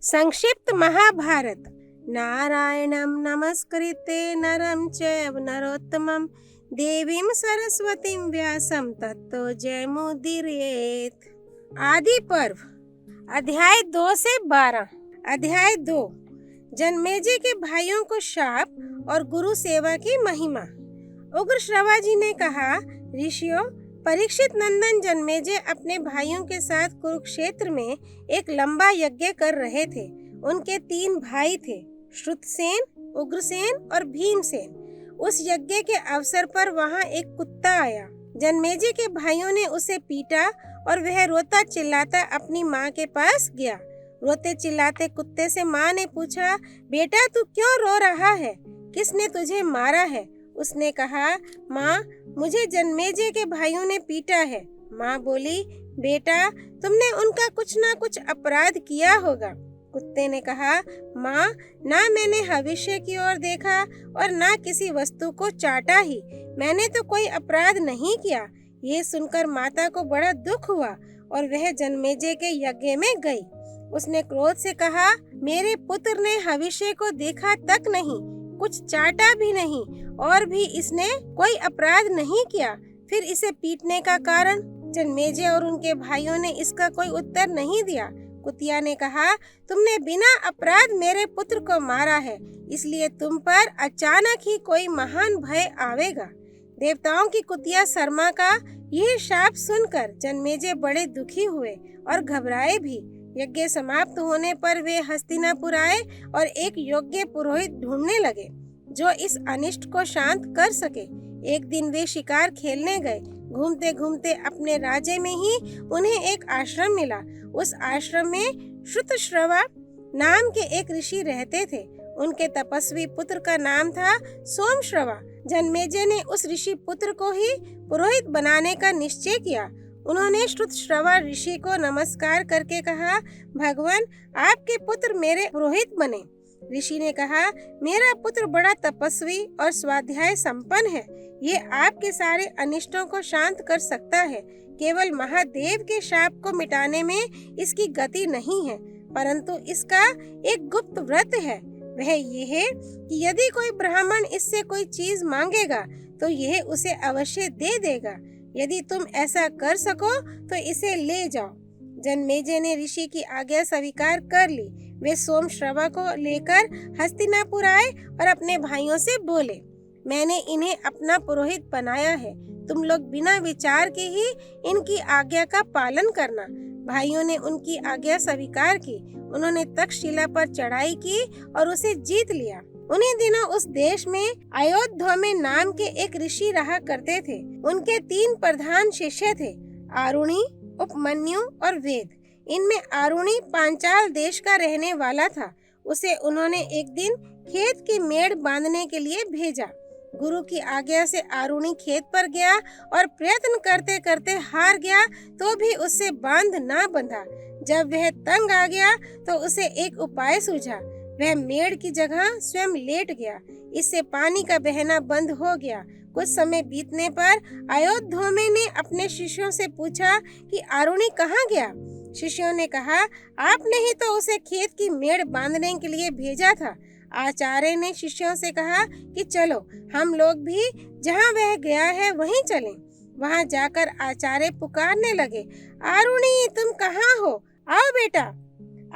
संक्षिप्त महाभारत। नारायणं नमस्कृत्य नरं चैव नरोत्तमं देवीं सरस्वतीं व्यासं ततो जयमुदीरयेत्। आदि पर्व अध्याय 2 से 12। अध्याय 2 जन्मेजय के भाइयों को शाप और गुरु सेवा की महिमा। उग्र श्रवा जी ने कहा, ऋषियों, परीक्षित नंदन जन्मेजय अपने भाइयों के साथ कुरुक्षेत्र में एक लंबा यज्ञ कर रहे थे। उनके 3 भाई थे, श्रुतसेन, उग्रसेन और भीमसेन। उस यज्ञ के अवसर पर वहां एक कुत्ता आया। जन्मेजय के भाइयों ने उसे पीटा और वह रोता चिल्लाता अपनी माँ के पास गया। रोते चिल्लाते कुत्ते से माँ ने पूछा, बेटा तू क्यों रो रहा है? किसने तुझे मारा है? उसने कहा, माँ, मुझे जन्मेजय के भाइयों ने पीटा है। माँ बोली, बेटा तुमने उनका कुछ ना कुछ अपराध किया होगा। कुत्ते ने कहा, माँ, ना मैंने भविष्य की ओर देखा और ना किसी वस्तु को चाटा ही। मैंने तो कोई अपराध नहीं किया। ये सुनकर माता को बड़ा दुख हुआ और वह जन्मेजय के यज्ञ में गई। उसने क्रोध से कहा, मेरे पुत्र ने भविष्य को देखा तक नहीं, कुछ चाटा भी नहीं और भी इसने कोई अपराध नहीं किया। फिर इसे पीटने का कारण? जन्मेजय और उनके भाइयों ने इसका कोई उत्तर नहीं दिया। कुतिया ने कहा, तुमने बिना अपराध मेरे पुत्र को मारा है, इसलिए तुम पर अचानक ही कोई महान भय आवेगा। देवताओं की कुतिया शर्मा का यह शाप सुनकर जन्मेजय बड़े दुखी हुए और घबराए भी। यज्ञ समाप्त होने पर वे हस्तिनापुर आए और एक योग्य पुरोहित ढूंढने लगे जो इस अनिष्ट को शांत कर सके। एक दिन वे शिकार खेलने गए। घूमते घूमते अपने राज्य में ही उन्हें एक आश्रम मिला। उस आश्रम में श्रुतश्रवा नाम के एक ऋषि रहते थे। उनके तपस्वी पुत्र का नाम था सोमश्रवा। जन्मेजय ने उस ऋषि पुत्र को ही पुरोहित बनाने का निश्चय किया। उन्होंने श्रुतश्रवा ऋषि को नमस्कार करके कहा, भगवान, आपके पुत्र मेरे पुरोहित बने। ऋषि ने कहा, मेरा पुत्र बड़ा तपस्वी और स्वाध्याय संपन्न है। ये आपके सारे अनिष्टों को शांत कर सकता है। केवल महादेव के शाप को मिटाने में इसकी गति नहीं है, परंतु इसका एक गुप्त व्रत है। वह ये है कि यदि कोई ब्राह्मण इससे कोई चीज मांगेगा तो यह उसे अवश्य दे देगा। यदि तुम ऐसा कर सको तो इसे ले जाओ। जन्मेजय ने ऋषि की आज्ञा स्वीकार कर ली। वे सोमश्रवा को लेकर हस्तिनापुर आए और अपने भाइयों से बोले, मैंने इन्हें अपना पुरोहित बनाया है। तुम लोग बिना विचार के ही इनकी आज्ञा का पालन करना। भाइयों ने उनकी आज्ञा स्वीकार की। उन्होंने तक्षशिला पर चढ़ाई की और उसे जीत लिया। उन्हीं दिनों उस देश में अयोध्या नाम के एक ऋषि रहा करते थे। उनके 3 प्रधान शिष्य थे, आरुणि, उपमन्यु और वेद। इनमें आरुणि पांचाल देश का रहने वाला था। उसे उन्होंने एक दिन खेत की मेड़ बांधने के लिए भेजा। गुरु की आज्ञा से आरुणि खेत पर गया और प्रयत्न करते करते हार गया तो भी उससे बांध ना बंधा। जब वह तंग आ गया तो उसे एक उपाय सूझा। वह मेड़ की जगह स्वयं लेट गया। इससे पानी का बहना बंद हो गया। कुछ समय बीतने पर अयोध्या ने अपने शिष्यों से पूछा कि आरुणि कहाँ गया। शिष्यों ने कहा, आपने ही तो उसे खेत की मेड़ बांधने के लिए भेजा था। आचार्य ने शिष्यों से कहा कि चलो हम लोग भी जहाँ वह गया है वहीं चलें। वहाँ जाकर आचार्य पुकारने लगे, आरुणि तुम कहाँ हो? आओ बेटा।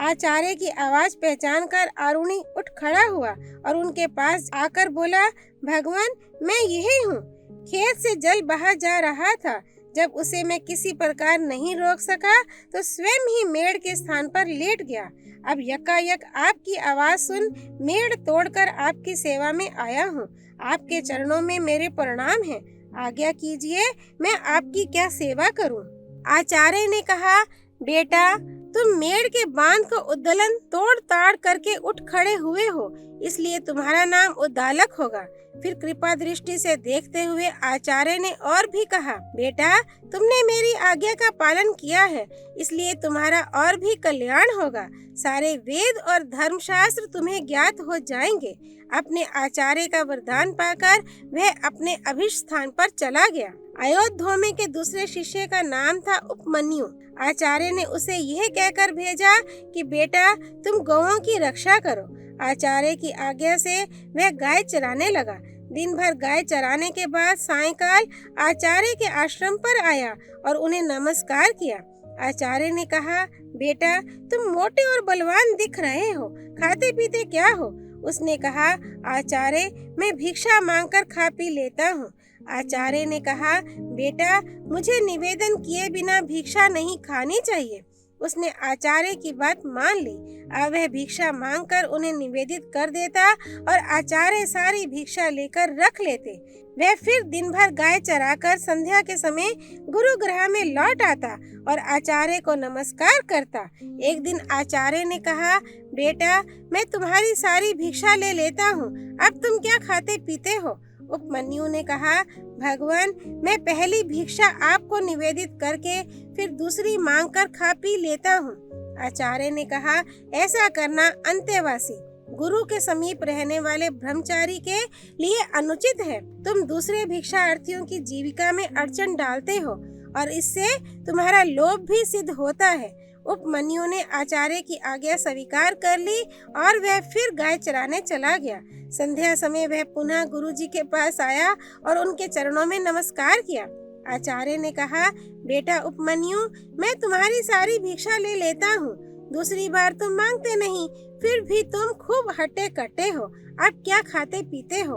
आचार्य की आवाज पहचान कर आरुणि उठ खड़ा हुआ और उनके पास आकर बोला, भगवान, मैं यही हूँ। खेत से जल बहा जा रहा था। जब उसे मैं किसी प्रकार नहीं रोक सका तो स्वयं ही मेड़ के स्थान पर लेट गया। अब यकायक आपकी आवाज सुन मेड़ तोड़कर आपकी सेवा में आया हूँ। आपके चरणों में मेरे प्रणाम है। आज्ञा कीजिए, मैं आपकी क्या सेवा करूँ? आचार्य ने कहा, बेटा, तुम मेड़ के बांध को उद्दलन तोड़ ताड़ करके उठ खड़े हुए हो। इसलिए तुम्हारा नाम उद्दालक होगा। फिर कृपा दृष्टि से देखते हुए आचार्य ने और भी कहा, बेटा तुमने मेरी आज्ञा का पालन किया है, इसलिए तुम्हारा और भी कल्याण होगा। सारे वेद और धर्मशास्त्र तुम्हें ज्ञात हो जाएंगे। अपने आचार्य का वरदान पाकर वह अपने अभिष्ट स्थान पर चला गया। अयोध्या के दूसरे शिष्य का नाम था उपमन्यु। आचार्य ने उसे यह कहकर भेजा कि बेटा तुम गौओं की रक्षा करो। आचार्य की आज्ञा से वह गाय चराने लगा। दिन भर गाय चराने के बाद सायंकाल आचार्य के आश्रम पर आया और उन्हें नमस्कार किया। आचार्य ने कहा, बेटा तुम मोटे और बलवान दिख रहे हो, खाते पीते क्या हो? उसने कहा, आचार्य मैं भिक्षा मांगकर खा पी लेता हूँ। आचार्य ने कहा, बेटा मुझे निवेदन किए बिना भिक्षा नहीं खानी चाहिए। उसने आचार्य की बात मान ली। अब वह भिक्षा मांगकर उन्हें निवेदित कर देता और आचार्य सारी भिक्षा लेकर रख लेते। वह फिर दिन भर गाय चराकर संध्या के समय गुरुगृह में लौट आता और आचार्य को नमस्कार करता। एक दिन आचार्य ने कहा, बेटा मैं तुम्हारी सारी भिक्षा ले लेता हूँ, अब तुम क्या खाते पीते हो? उपमन्यु ने कहा, भगवान मैं पहली भिक्षा आपको निवेदित करके फिर दूसरी मांगकर खा पी लेता हूँ। आचार्य ने कहा, ऐसा करना अंत्यवासी गुरु के समीप रहने वाले ब्रह्मचारी के लिए अनुचित है। तुम दूसरे भिक्षार्थियों की जीविका में अड़चन डालते हो और इससे तुम्हारा लोभ भी सिद्ध होता है। उपमन्यु ने आचार्य की आज्ञा स्वीकार कर ली और वह फिर गाय चराने चला गया। संध्या समय वह पुनः गुरुजी के पास आया और उनके चरणों में नमस्कार किया। आचार्य ने कहा, बेटा उपमन्यु मैं तुम्हारी सारी भिक्षा ले लेता हूँ, दूसरी बार तुम मांगते नहीं, फिर भी तुम खूब हट्टे कट्टे हो, अब क्या खाते पीते हो?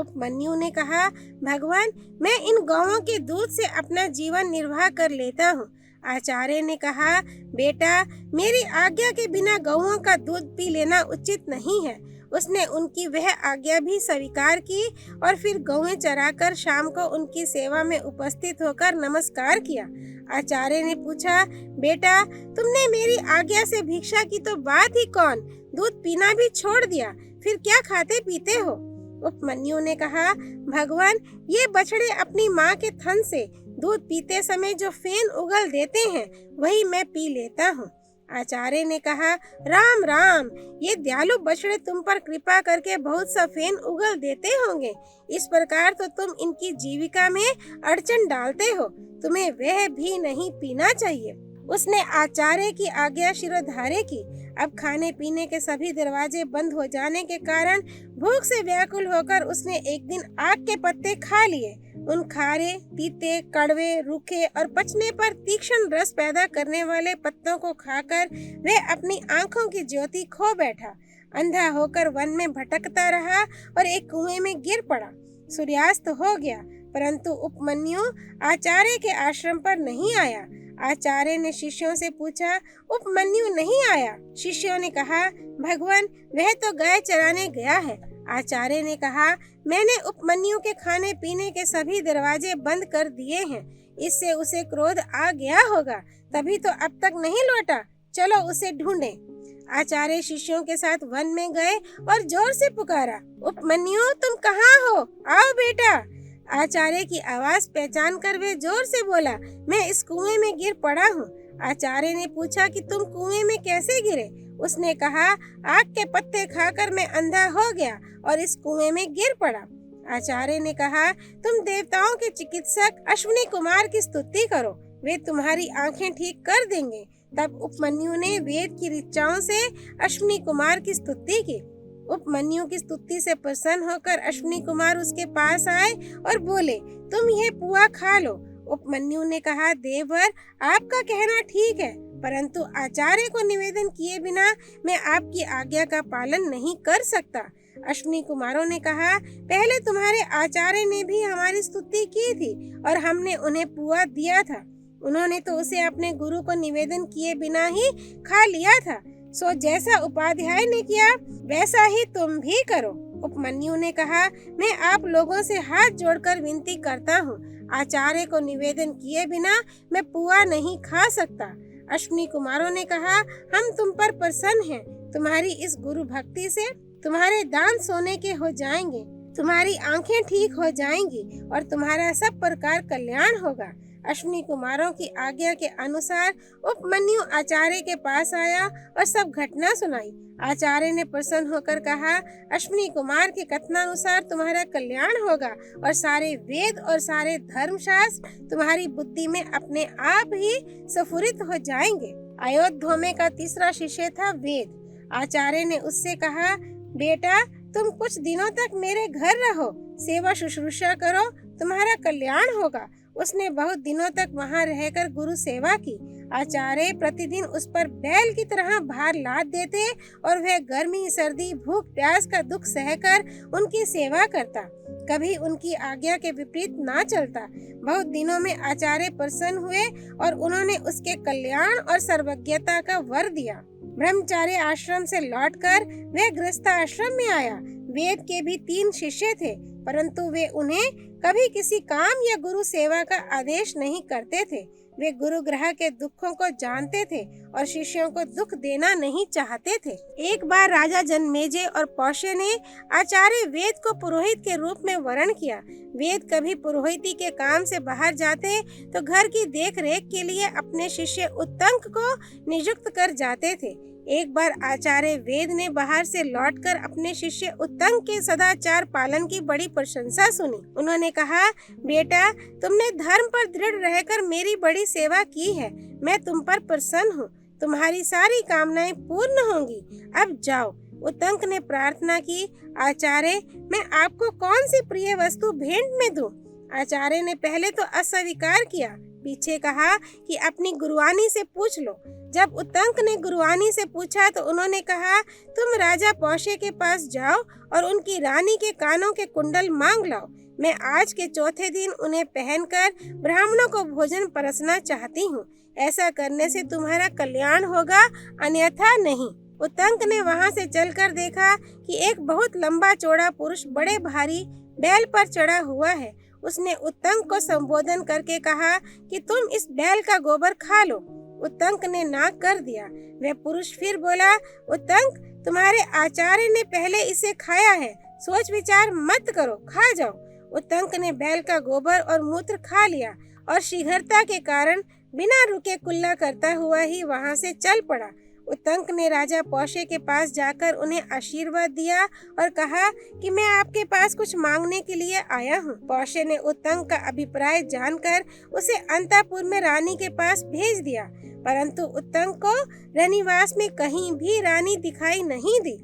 उपमन्यु ने कहा, भगवान मैं इन गौओं के दूध से अपना जीवन निर्वाह कर लेता हूँ। आचार्य ने कहा, बेटा मेरी आज्ञा के बिना गौओं का दूध पी लेना उचित नहीं है। उसने उनकी वह आज्ञा भी स्वीकार की और फिर गौएं चराकर शाम को उनकी सेवा में उपस्थित होकर नमस्कार किया। आचार्य ने पूछा, बेटा तुमने मेरी आज्ञा से भिक्षा की तो बात ही कौन, दूध पीना भी छोड़ दिया, फिर क्या खाते पीते हो? उपमन्यु ने कहा, भगवान ये बछड़े अपनी माँ के थन से दूध पीते समय जो फेन उगल देते हैं वही मैं पी लेता हूँ। आचार्य ने कहा, राम राम ये दयालु बछड़े तुम पर कृपा करके बहुत सा फेन उगल देते होंगे, इस प्रकार तो तुम इनकी जीविका में अड़चन डालते हो, तुम्हें वह भी नहीं पीना चाहिए। उसने आचार्य की आज्ञा शिरोधार्य की। अब खाने पीने के सभी दरवाजे बंद हो जाने के कारण भूख से व्याकुल होकर उसने एक दिन आग के पत्ते खा लिए। उन खारे, तीते, कड़वे, रूखे और पचने पर तीक्ष्ण रस पैदा करने वाले पत्तों को खाकर वह अपनी आंखों की ज्योति खो बैठा। अंधा होकर वन में भटकता रहा और एक कुएं में गिर पड़ा। सूर्यास्त हो गया, परंतु उपमन्यु आचार्य के आश्रम पर नहीं आया। आचार्य ने शिष्यों से पूछा, उपमन्यु नहीं आया? शिष्यों ने कहा, भगवान वह तो गाय चराने गया है। आचार्य ने कहा, मैंने उपमन्यु के खाने पीने के सभी दरवाजे बंद कर दिए हैं, इससे उसे क्रोध आ गया होगा, तभी तो अब तक नहीं लौटा, चलो उसे ढूंढें। आचार्य शिष्यों के साथ वन में गए और जोर से पुकारा, उपमन्यु तुम कहाँ हो, आओ बेटा। आचार्य की आवाज पहचान कर वे जोर से बोला, मैं इस कुएं में गिर पड़ा हूँ। आचार्य ने पूछा कि तुम कुएं में कैसे गिरे? उसने कहा, आग के पत्ते खाकर मैं अंधा हो गया और इस कुएं में गिर पड़ा। आचार्य ने कहा, तुम देवताओं के चिकित्सक अश्विनी कुमार की स्तुति करो, वे तुम्हारी आंखें ठीक कर देंगे। तब उपमन्यु ने वेद की ऋचाओं से अश्विनी कुमार की स्तुति की। उपमन्यु की स्तुति से प्रसन्न होकर अश्विनी कुमार उसके पास आए और बोले, तुम यह पुआ खा लो। उपमन्यु ने कहा, देवर आपका कहना ठीक है, परंतु आचार्य को निवेदन किए बिना मैं आपकी आज्ञा का पालन नहीं कर सकता। अश्विनी कुमारों ने कहा, पहले तुम्हारे आचार्य ने भी हमारी स्तुति की थी और हमने उन्हें पुआ दिया था, उन्होंने तो उसे अपने गुरु को निवेदन किए बिना ही खा लिया था, सो जैसा उपाध्याय ने किया वैसा ही तुम भी करो। उपमन्यु ने कहा, मैं आप लोगों से हाथ जोड़कर विनती करता हूँ, आचार्य को निवेदन किए बिना मैं पुआ नहीं खा सकता। अश्विनी कुमारों ने कहा, हम तुम पर प्रसन्न हैं, तुम्हारी इस गुरु भक्ति से तुम्हारे दांत सोने के हो जाएंगे, तुम्हारी आंखें ठीक हो जाएंगी और तुम्हारा सब प्रकार कल्याण होगा। अश्विनी कुमारों की आज्ञा के अनुसार उपमन्यु आचार्य के पास आया और सब घटना सुनाई। आचार्य ने प्रसन्न होकर कहा, अश्विनी कुमार के कथनानुसार तुम्हारा कल्याण होगा और सारे वेद और सारे धर्मशास्त्र तुम्हारी बुद्धि में अपने आप ही स्फुरित हो जाएंगे। अयोध्या का तीसरा शिष्य था वेद। आचार्य ने उससे कहा, बेटा तुम कुछ दिनों तक मेरे घर रहो, सेवा शुश्रूषा करो, तुम्हारा कल्याण होगा। उसने बहुत दिनों तक वहां रहकर गुरु सेवा की। आचार्य प्रतिदिन उस पर बैल की तरह भार लाद देते और वह गर्मी, सर्दी, भूख, प्यास का दुख सहकर उनकी सेवा करता, कभी उनकी आज्ञा के विपरीत ना चलता। बहुत दिनों में आचार्य प्रसन्न हुए और उन्होंने उसके कल्याण और सर्वज्ञता का वर दिया। ब्रह्मचार्य आश्रम से लौटकर वह गृहस्थ आश्रम में आया। वेद के भी 3 शिष्य थे, परंतु वे उन्हें कभी किसी काम या गुरु सेवा का आदेश नहीं करते थे। वे गुरु ग्रह के दुखों को जानते थे और शिष्यों को दुख देना नहीं चाहते थे। एक बार राजा जनमेजय और पौष्य ने आचार्य वेद को पुरोहित के रूप में वरण किया। वेद कभी पुरोहिती के काम से बाहर जाते तो घर की देख रेख के लिए अपने शिष्य उत्तंक को नियुक्त कर जाते थे। एक बार आचार्य वेद ने बाहर से लौटकर अपने शिष्य उत्तंक के सदाचार पालन की बड़ी प्रशंसा सुनी। उन्होंने कहा, बेटा तुमने धर्म पर दृढ़ रहकर मेरी बड़ी सेवा की है। मैं तुम पर प्रसन्न हूँ, तुम्हारी सारी कामनाएं पूर्ण होंगी। अब जाओ। उत्तंक ने प्रार्थना की, आचार्य मैं आपको कौन सी प्रिय वस्तु भेंट में दूं? आचार्य ने पहले तो अस्वीकार किया, पीछे कहा कि अपनी गुरुआनी से पूछ लो। जब उत्तंक ने गुरुआनी से पूछा तो उन्होंने कहा, तुम राजा पौष्य के पास जाओ और उनकी रानी के कानों के कुंडल मांग लाओ। मैं आज के चौथे दिन उन्हें पहनकर ब्राह्मणों को भोजन परसना चाहती हूँ। ऐसा करने से तुम्हारा कल्याण होगा, अन्यथा नहीं। उत्तंक ने वहां से चलकर देखा कि एक बहुत लंबा चौड़ा पुरुष बड़े भारी बैल पर चढ़ा हुआ है। उसने उत्तंक को संबोधन करके कहा कि तुम इस बैल का गोबर खा लो। उत्तंक ने नाक कर दिया। वह पुरुष फिर बोला, उत्तंक तुम्हारे आचार्य ने पहले इसे खाया है, सोच विचार मत करो, खा जाओ। उत्तंक ने बैल का गोबर और मूत्र खा लिया और शीघ्रता के कारण बिना रुके कुल्ला करता हुआ ही वहां से चल पड़ा। उत्तंक ने राजा पौष्य के पास जाकर उन्हें आशीर्वाद दिया और कहा कि मैं आपके पास कुछ मांगने के लिए आया हूँ। पौष्य ने उत्तंक का अभिप्राय जानकर उसे अंतःपुर में रानी के पास भेज दिया, परंतु उत्तंक को रनिवास में कहीं भी रानी दिखाई नहीं दी।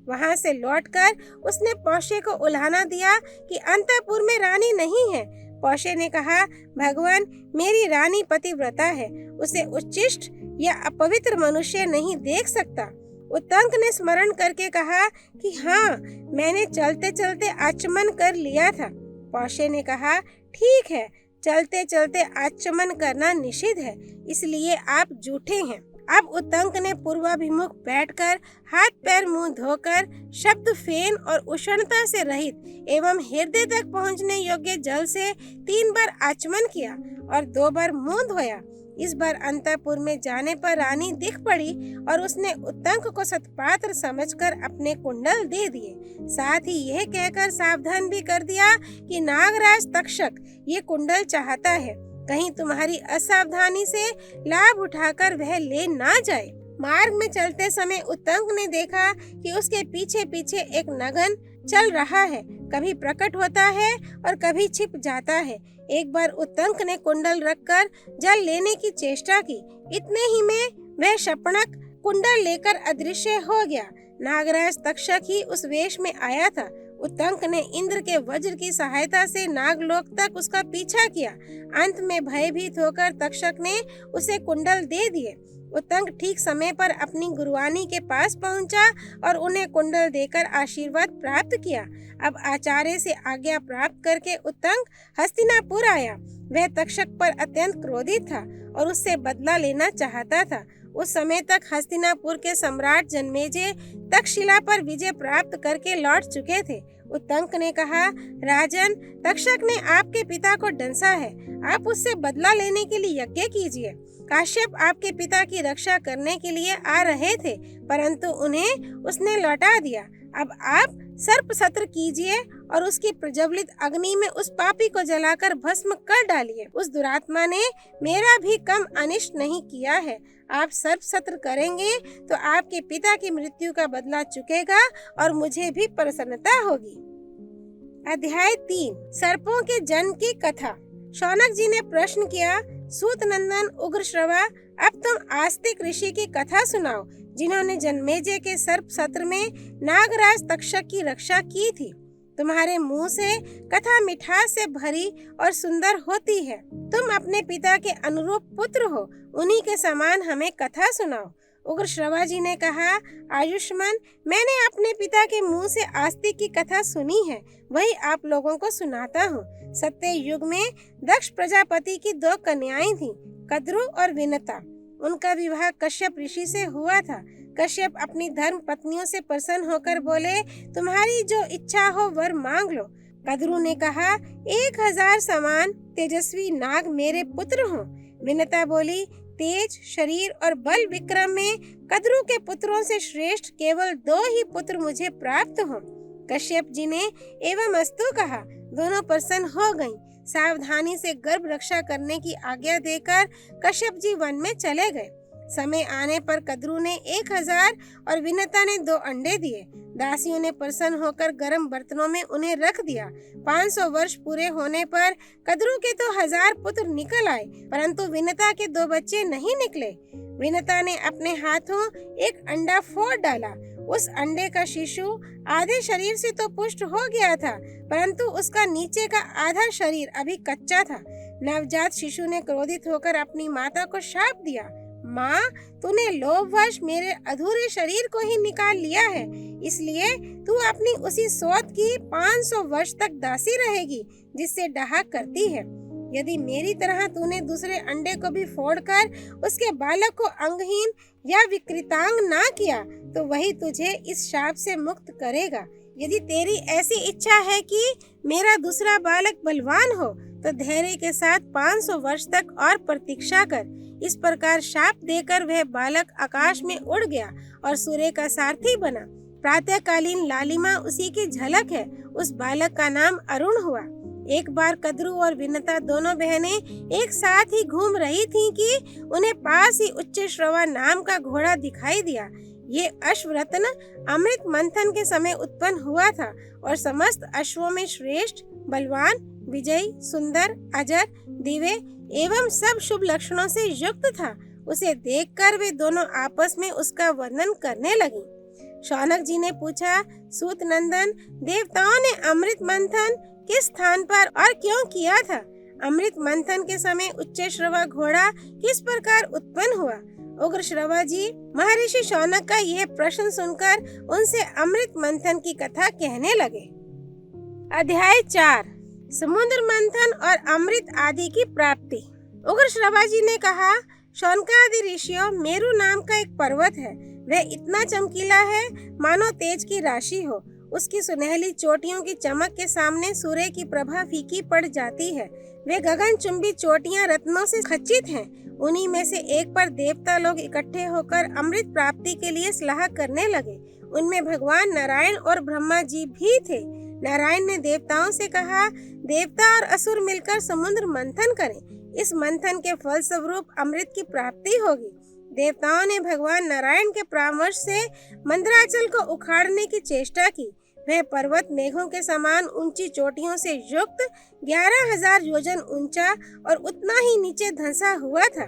वहां से लौटकर उसने पौष्य को उल्हाना दिया कि अंतःपुर में रानी नहीं है। पौष्य ने कहा, भगवान मेरी रानी पतिव्रता है, उसे उच्छिष्ट या अपवित्र मनुष्य नहीं देख सकता। उत्तंक ने स्मरण करके कहा कि हाँ, मैंने चलते चलते आचमन कर लिया था। पौष्य ने कहा, ठीक है, चलते चलते आचमन करना निषिद्ध है, इसलिए आप झूठे हैं। अब उत्तंक ने पूर्वाभिमुख बैठकर हाथ पैर मुंह धोकर शब्द फेन और उष्णता से रहित एवं हृदय तक पहुंचने योग्य जल से 3 बार आचमन किया और 2 बार मुंह धोया। इस बार अंतःपुर में जाने पर रानी दिख पड़ी और उसने उत्तंक को सत्पात्र समझकर अपने कुंडल दे दिए। साथ ही यह कहकर सावधान भी कर दिया कि नागराज तक्षक ये कुंडल चाहता है, कहीं तुम्हारी असावधानी से लाभ उठाकर वह ले ना जाए। मार्ग में चलते समय उत्तंक ने देखा कि उसके पीछे पीछे एक नगन चल रहा है, कभी प्रकट होता है और कभी छिप जाता है। एक बार उत्तंक ने कुंडल रखकर जल लेने की चेष्टा की, इतने ही में वह शपणक कुंडल लेकर अदृश्य हो गया। नागराज तक्षक ही उस वेश में आया था। उत्तंक ने इंद्र के वज्र की सहायता से नागलोक तक उसका पीछा किया। अंत में भयभीत होकर तक्षक ने उसे कुंडल दे दिए। उत्तंक ठीक समय पर अपनी गुरुआनी के पास पहुंचा और उन्हें कुंडल देकर आशीर्वाद प्राप्त किया। अब आचार्य से आज्ञा प्राप्त करके उत्तंक हस्तिनापुर आया। वह तक्षक पर अत्यंत क्रोधित था और उससे बदला लेना चाहता था। उस समय तक हस्तिनापुर के सम्राट जनमेजय तक्षशिला पर विजय प्राप्त करके लौट चुके थे। उत्तंक ने कहा, राजन, तक्षक ने आपके पिता को डंसा है, आप उससे बदला लेने के लिए यज्ञ कीजिए। काश्यप आपके पिता की रक्षा करने के लिए आ रहे थे, परंतु उन्हें उसने लौटा दिया। अब आप सर्प सत्र कीजिए और उसकी प्रज्वलित अग्नि में उस पापी को जलाकर भस्म कर डालिए। उस दुरात्मा ने मेरा भी कम अनिष्ट नहीं किया है। आप सर्प सत्र करेंगे तो आपके पिता की मृत्यु का बदला चुकेगा और मुझे भी प्रसन्नता होगी। अध्याय 3 सर्पों के जन्म की कथा। शौनक जी ने प्रश्न किया, सूत नंदन उग्रश्रवा, अब तुम आस्तिक ऋषि की कथा सुनाओ जिन्होंने जन्मेजय के सर्प सत्र में नागराज तक्षक की रक्षा की थी। तुम्हारे मुंह से कथा मिठास से भरी और सुंदर होती है। तुम अपने पिता के अनुरूप पुत्र हो, उन्हीं के समान हमें कथा सुनाओ। उग्रश्रवा जी ने कहा, आयुष्मान, मैंने अपने पिता के मुंह से आस्तिक की कथा सुनी है, वही आप लोगों को सुनाता हूँ। सत्य युग में दक्ष प्रजापति की 2 कन्याएं थीं, कद्रु और विनता। उनका विवाह कश्यप ऋषि से हुआ था। कश्यप अपनी धर्म पत्नियों से प्रसन्न होकर बोले, तुम्हारी जो इच्छा हो वर मांग लो। कद्रु ने कहा, 1000 समान तेजस्वी नाग मेरे पुत्र हों। विनता बोली, तेज, शरीर और बल विक्रम में कद्रु के पुत्रों से श्रेष्ठ केवल 2 ही पुत्र मुझे प्राप्त हों। कश्यप जी ने एवं अस्तु कहा। दोनों प्रसन्न हो गईं। सावधानी से गर्भ रक्षा करने की आज्ञा देकर कश्यप जी वन में चले गए। समय आने पर कद्रु ने 1000 और विनता ने 2 अंडे दिए। दासियों ने प्रसन्न होकर गर्म बर्तनों में उन्हें रख दिया। 500 वर्ष पूरे होने पर कद्रु के तो 1000 पुत्र निकल आए, परंतु विनता के 2 बच्चे नहीं निकले। विनता ने अपने हाथों एक अंडा फोड़ डाला। उस अंडे का शिशु आधे शरीर से तो पुष्ट हो गया था, परंतु उसका नीचे का आधा शरीर अभी कच्चा था। नवजात शिशु ने क्रोधित होकर अपनी माता को शाप दिया, माँ, तूने लोभवश मेरे अधूरे शरीर को ही निकाल लिया है, इसलिए तू अपनी उसी सोत की 500 वर्ष तक दासी रहेगी जिससे डहा करती है। यदि मेरी तरह तूने दूसरे अंडे को भी फोड़कर उसके बालक को अंगहीन या विकृतांग ना किया तो वही तुझे इस शाप से मुक्त करेगा। यदि तेरी ऐसी इच्छा है कि मेरा दूसरा बालक बलवान हो तो धैर्य के साथ 500 वर्ष तक और प्रतीक्षा कर। इस प्रकार शाप देकर वह बालक आकाश में उड़ गया और सूर्य का सारथी बना। प्रातःकालीन लालिमा उसी की झलक है। उस बालक का नाम अरुण हुआ। एक बार कद्रु और विनता दोनों बहनें एक साथ ही घूम रही थीं कि उन्हें पास ही उच्च श्रवा नाम का घोड़ा दिखाई दिया। ये अश्वरत्न अमृत मंथन के समय उत्पन्न हुआ था और समस्त अश्वों में श्रेष्ठ, बलवान, विजयी, सुंदर, अजर, दिव्य एवं सब शुभ लक्षणों से युक्त था। उसे देखकर वे दोनों आपस में उसका वर्णन करने लगी। शौनक जी ने पूछा, सूत नंदन, देवताओं ने अमृत मंथन किस स्थान पर और क्यों किया था? अमृत मंथन के समय उच्च श्रवा घोड़ा किस प्रकार उत्पन्न हुआ? उग्र श्रवा जी महर्षि शौनक का यह प्रश्न सुनकर उनसे अमृत मंथन की कथा कहने लगे। अध्याय 4 समुद्र मंथन और अमृत आदि की प्राप्ति। उग्र श्रवा जी ने कहा, शौनकादि ऋषियों, मेरु नाम का एक पर्वत है। वह इतना चमकीला है मानो तेज की राशि हो। उसकी सुनहली चोटियों की चमक के सामने सूर्य की प्रभा फीकी पड़ जाती है। वे गगनचुंबी चोटियां रत्नों से खचित हैं। उन्हीं में से एक पर देवता लोग इकट्ठे होकर अमृत प्राप्ति के लिए सलाह करने लगे। उनमें भगवान नारायण और ब्रह्मा जी भी थे। नारायण ने देवताओं से कहा, देवता और असुर मिलकर समुद्र मंथन करें। इस मंथन के फल स्वरूप अमृत की प्राप्ति होगी। देवताओं ने भगवान नारायण के परामर्श से मंदराचल को उखाड़ने की चेष्टा की। वह पर्वत मेघों के समान ऊंची चोटियों से युक्त 11,000 योजन ऊंचा और उतना ही नीचे धंसा हुआ था।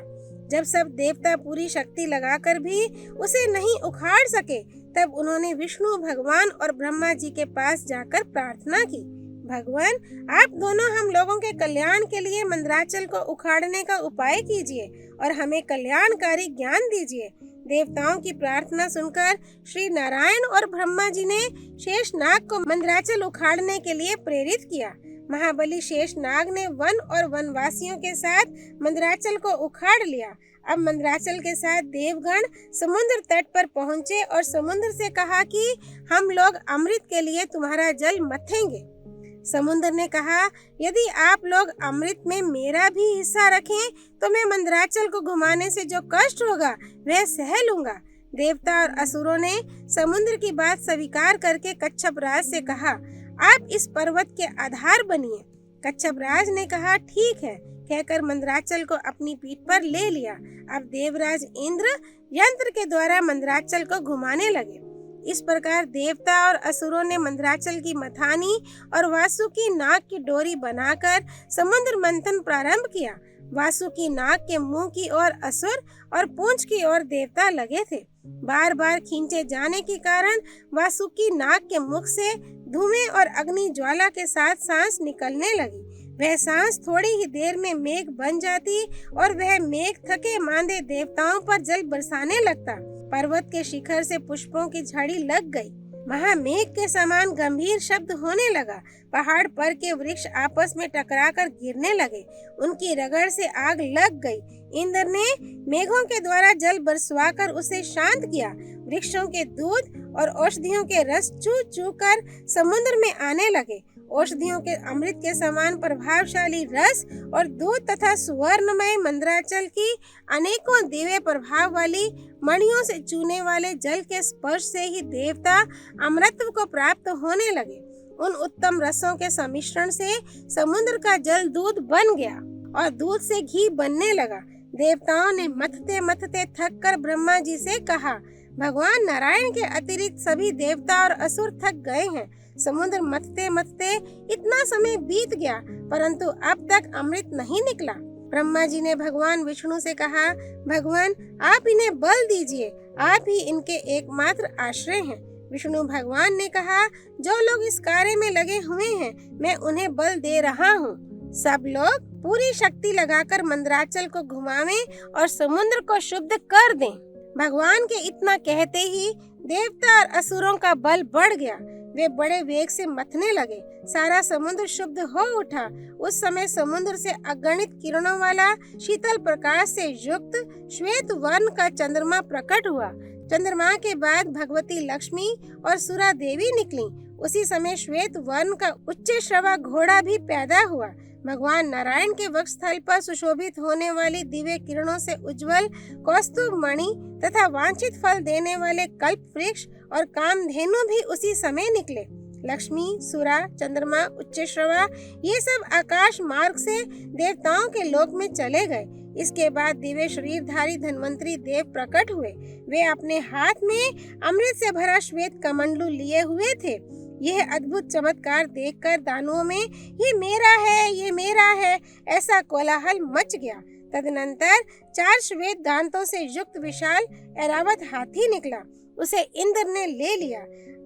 जब सब देवता पूरी शक्ति लगाकर भी उसे नहीं उखाड़ सके, तब उन्होंने विष्णु भगवान और ब्रह्मा जी के पास जाकर प्रार्थना की, भगवान, आप दोनों हम लोगों के कल्याण के लिए मंदराचल को उखाड़ने का उपाय कीजिए और हमें कल्याणकारी ज्ञान दीजिए। देवताओं की प्रार्थना सुनकर श्री नारायण और ब्रह्मा जी ने शेषनाग को मंदराचल उखाड़ने के लिए प्रेरित किया। महाबली शेषनाग ने वन और वनवासियों के साथ मंदराचल को उखाड़ लिया। अब मंदराचल के साथ देवगण समुद्र तट पर पहुँचे और समुद्र से कहा कि हम लोग अमृत के लिए तुम्हारा जल मथेंगे। समुद्र ने कहा, यदि आप लोग अमृत में मेरा भी हिस्सा रखें तो मैं मंदराचल को घुमाने से जो कष्ट होगा वह सह लूंगा। देवता और असुरों ने समुद्र की बात स्वीकार करके कच्छप राज से कहा, आप इस पर्वत के आधार बनिए। कच्छप राज ने कहा, ठीक है, कहकर मंदराचल को अपनी पीठ पर ले लिया। अब देवराज इंद्र यंत्र के द्वारा मंदराचल को घुमाने लगे। इस प्रकार देवता और असुरों ने मंदराचल की मथानी और वासुकी नाग की डोरी बनाकर समुद्र मंथन प्रारंभ किया। वासुकी नाग के मुंह की ओर असुर और पूंछ की ओर देवता लगे थे। बार बार खींचे जाने के कारण वासुकी नाग के मुख से धुएं और अग्नि ज्वाला के साथ सांस निकलने लगी। वह सांस थोड़ी ही देर में मेघ बन जाती और वह मेघ थके मांदे देवताओं पर जल बरसाने लगता। पर्वत के शिखर से पुष्पों की झड़ी लग गई। महामेघ के समान गंभीर शब्द होने लगा। पहाड़ पर के वृक्ष आपस में टकराकर गिरने लगे। उनकी रगड़ से आग लग गई। इंद्र ने मेघों के द्वारा जल बरसवाकर उसे शांत किया। वृक्षों के दूध और औषधियों के रस चू चू कर समुद्र में आने लगे। औषधियों के अमृत के समान प्रभावशाली रस और दूध तथा सुवर्णमय मंदराचल की अनेकों दिव्य प्रभाव वाली मणियों से चूने वाले जल के स्पर्श से ही देवता अमृतत्व को प्राप्त होने लगे। उन उत्तम रसों के सम्मिश्रण से समुद्र का जल दूध बन गया और दूध से घी बनने लगा। देवताओं ने मथते मथते थक कर ब्रह्मा जी से कहा, भगवान नारायण के अतिरिक्त सभी देवता और असुर थक गए हैं। समुद्र मथते मथते इतना समय बीत गया, परंतु अब तक अमृत नहीं निकला। ब्रह्मा जी ने भगवान विष्णु से कहा, भगवान आप इन्हें बल दीजिए, आप ही इनके एकमात्र आश्रय हैं। विष्णु भगवान ने कहा, जो लोग इस कार्य में लगे हुए हैं, मैं उन्हें बल दे रहा हूँ। सब लोग पूरी शक्ति लगाकर मंदराचल को घुमावें और समुद्र को शुद्ध कर दें। भगवान के इतना कहते ही देवता और असुरों का बल बढ़ गया। वे बड़े वेग से मथने लगे। सारा समुद्र शुद्ध हो उठा। उस समय समुद्र से अगणित किरणों वाला शीतल प्रकाश से युक्त श्वेत वर्ण का चंद्रमा प्रकट हुआ। चंद्रमा के बाद भगवती लक्ष्मी और सुरा देवी निकली। उसी समय श्वेत वर्ण का उच्च श्रवा घोड़ा भी पैदा हुआ। भगवान नारायण के वक्षस्थल पर सुशोभित होने वाली दिव्य किरणों से उज्जवल कौस्तुभ मणि तथा वांछित फल देने वाले कल्प वृक्ष और कामधेनु भी उसी समय निकले। लक्ष्मी, सुरा, चंद्रमा, उच्च श्रवा ये सब आकाश मार्ग से देवताओं के लोक में चले गए। इसके बाद दिव्य शरीरधारी धन्वंतरी देव प्रकट हुए। वे अपने हाथ में अमृत से भरा श्वेत कमंडलू लिए हुए थे। यह अद्भुत चमत्कार देखकर दानवों में ये मेरा है ऐसा कोलाहल मच गया। तदनंतर 4 श्वेत दांतों से युक्त विशाल ऐरावत हाथी निकला। उसे इंद्र ने ले लिया।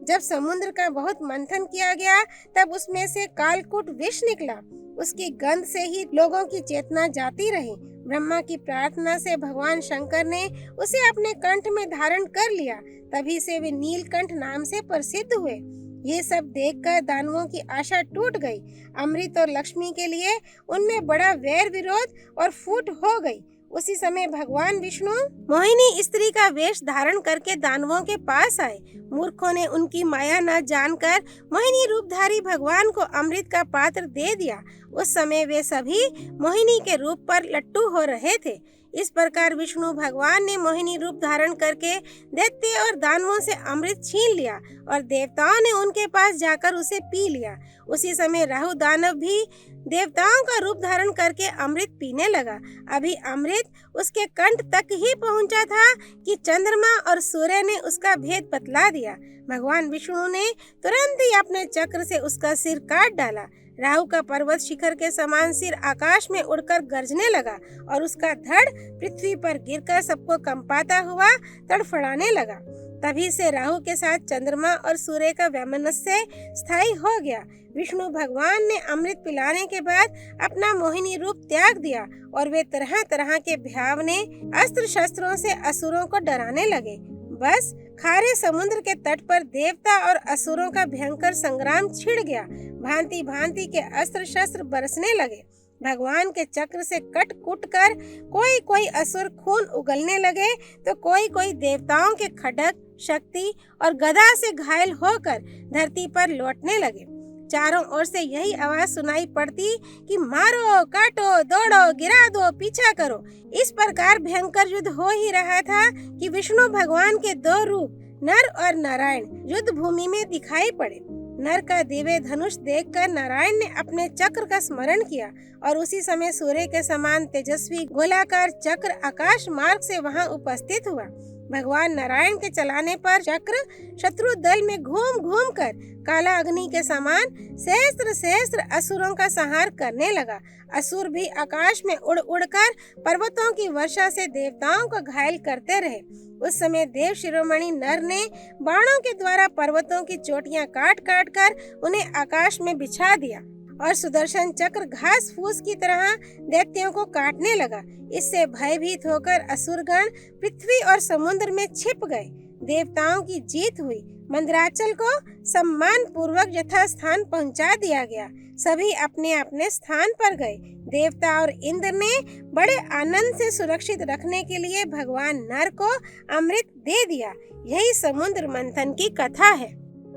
जब समुद्र का बहुत मंथन किया गया तब उसमें से कालकूट विष निकला। उसकी गंध से ही लोगों की चेतना जाती रही। ब्रह्मा की प्रार्थना से भगवान शंकर ने उसे अपने कंठ में धारण कर लिया। तभी से वे नीलकंठ नाम से प्रसिद्ध हुए। ये सब देखकर दानवों की आशा टूट गई। अमृत और लक्ष्मी के लिए उनमें बड़ा वैर विरोध और फूट हो गई। उसी समय भगवान विष्णु मोहिनी स्त्री का वेश धारण करके दानवों के पास आए। मूर्खों ने उनकी माया न जानकर मोहिनी रूपधारी भगवान को अमृत का पात्र दे दिया। उस समय वे सभी मोहिनी के रूप पर लट्टू हो रहे थे। इस प्रकार विष्णु भगवान ने मोहिनी रूप धारण करके दैत्य और दानवों से अमृत छीन लिया और देवताओं ने उनके पास जाकर उसे पी लिया। उसी समय राहु दानव भी देवताओं का रूप धारण करके अमृत पीने लगा। अभी अमृत उसके कंठ तक ही पहुंचा था कि चंद्रमा और सूर्य ने उसका भेद बतला दिया। भगवान विष्णु ने तुरंत ही अपने चक्र से उसका सिर काट डाला। राहु का पर्वत शिखर के समान सिर आकाश में उड़कर गरजने लगा और उसका धड़ पृथ्वी पर गिरकर सबको कंपाता हुआ तड़फड़ाने लगा। तभी से राहु के साथ चंद्रमा और सूर्य का वैमनस्य स्थायी हो गया। विष्णु भगवान ने अमृत पिलाने के बाद अपना मोहिनी रूप त्याग दिया और वे तरह तरह के भयावने अस्त्र शस्त्रों से असुरों को डराने लगे। बस खारे समुद्र के तट पर देवता और असुरों का भयंकर संग्राम छिड़ गया। भांति भांति के अस्त्र शस्त्र बरसने लगे। भगवान के चक्र से कट कुट कर कोई कोई असुर खून उगलने लगे तो कोई कोई देवताओं के खड्ग, शक्ति और गदा से घायल होकर धरती पर लौटने लगे। चारों ओर से यही आवाज सुनाई पड़ती कि मारो, काटो, दौड़ो, गिरा दो, पीछा करो। इस प्रकार भयंकर युद्ध हो ही रहा था कि विष्णु भगवान के दो रूप नर और नारायण युद्ध भूमि में दिखाई पड़े। नर का दिव्य धनुष देखकर नारायण ने अपने चक्र का स्मरण किया और उसी समय सूर्य के समान तेजस्वी गोलाकार चक्र आकाश मार्ग से वहां उपस्थित हुआ। भगवान नारायण के चलाने पर चक्र शत्रु दल में घूम घूम कर काला अग्नि के समान सहस्त्र सहस्त्र असुरों का संहार करने लगा। असुर भी आकाश में उड़ उड़कर पर्वतों की वर्षा से देवताओं को घायल करते रहे। उस समय देव शिरोमणि नर ने बाणों के द्वारा पर्वतों की चोटियां काट काट कर उन्हें आकाश में बिछा दिया और सुदर्शन चक्र घास फूस की तरह दैत्यों को काटने लगा। इससे भयभीत होकर असुरगण पृथ्वी और समुद्र में छिप गए। देवताओं की जीत हुई। मंदराचल को सम्मान पूर्वक यथास्थान पहुंचा दिया गया। सभी अपने अपने स्थान पर गए। देवता और इंद्र ने बड़े आनंद से सुरक्षित रखने के लिए भगवान नर को अमृत दे दिया। यही समुद्र मंथन की कथा है।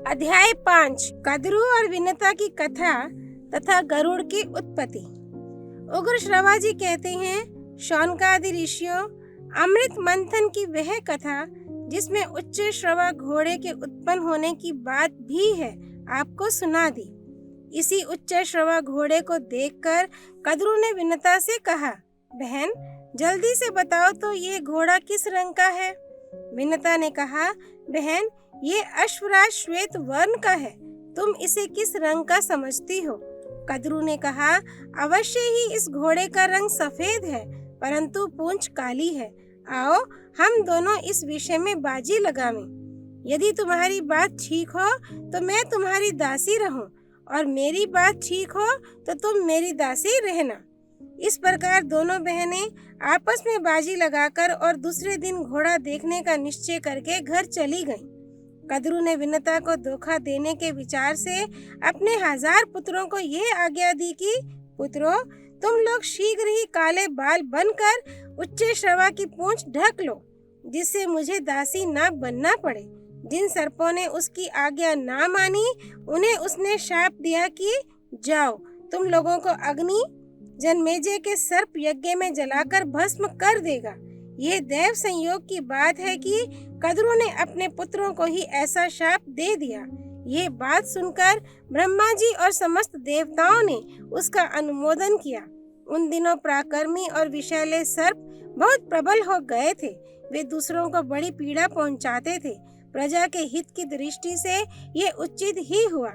अध्याय 5 कद्रु और विनता की कथा तथा गरुड़ की उत्पत्ति। उग्र श्रवा जी कहते हैं, शौनकादि ऋषियों, अमृत मंथन की वह कथा जिसमें उच्च श्रवा घोड़े के उत्पन्न होने की बात भी है, आपको सुना दी। इसी उच्च श्रवा घोड़े को देखकर कद्रु ने विनता से कहा, बहन जल्दी से बताओ तो ये घोड़ा किस रंग का है। विनता ने कहा, बहन ये अश्वराज श्वेत वर्ण का है, तुम इसे किस रंग का समझती हो। कद्रु ने कहा, अवश्य ही इस घोड़े का रंग सफेद है, परंतु पूंछ काली है। आओ हम दोनों इस विषय में बाजी लगावें। यदि तुम्हारी बात ठीक हो तो मैं तुम्हारी दासी रहूं और मेरी बात ठीक हो तो तुम मेरी दासी रहना। इस प्रकार दोनों बहनें आपस में बाजी लगाकर और दूसरे दिन घोड़ा देखने का निश्चय करके घर चली गईं। कद्रु ने विनता को धोखा देने के विचार से अपने 1000 पुत्रों को यह आज्ञा दी कि पुत्रों, तुम लोग शीघ्र ही काले बाल बनकर उच्च श्रवा की पूंछ ढक लो, जिससे मुझे दासी न बनना पड़े। जिन सर्पों ने उसकी आज्ञा ना मानी, उन्हें उसने शाप दिया कि जाओ, तुम लोगों को अग्नि जनमेजय के सर्प यज्ञ में जलाकर भस्म कर देगा। ये दैव संयोग की बात है कि कद्रु ने अपने पुत्रों को ही ऐसा शाप दे दिया। ये बात सुनकर ब्रह्मा जी और समस्त देवताओं ने उसका अनुमोदन किया। उन दिनों पराक्रमी और विषैले सर्प बहुत प्रबल हो गए थे। वे दूसरों को बड़ी पीड़ा पहुंचाते थे। प्रजा के हित की दृष्टि से ये उचित ही हुआ।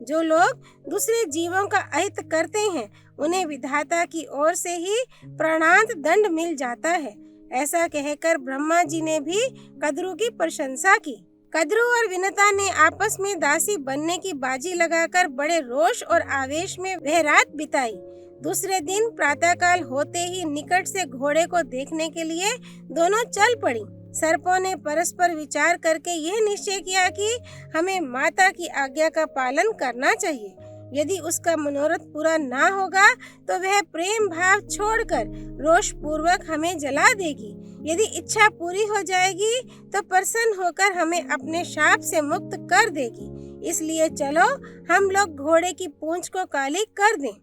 जो लोग दूसरे जीवों का अहित करते हैं, उन्हें विधाता की ओर से ही प्राणांत दंड मिल जाता है। ऐसा कहकर ब्रह्मा जी ने भी कद्रु की प्रशंसा की। कद्रु और विनता ने आपस में दासी बनने की बाजी लगाकर बड़े रोष और आवेश में वह रात बिताई। दूसरे दिन प्रातःकाल होते ही निकट से घोड़े को देखने के लिए दोनों चल पड़ी। सर्पों ने परस्पर विचार करके यह निश्चय किया कि हमें माता की आज्ञा का पालन करना चाहिए। यदि उसका मनोरथ पूरा ना होगा तो वह प्रेम भाव छोड़कर रोष पूर्वक हमें जला देगी। यदि इच्छा पूरी हो जाएगी तो प्रसन्न होकर हमें अपने शाप से मुक्त कर देगी। इसलिए चलो हम लोग घोड़े की पूंछ को काली कर दें।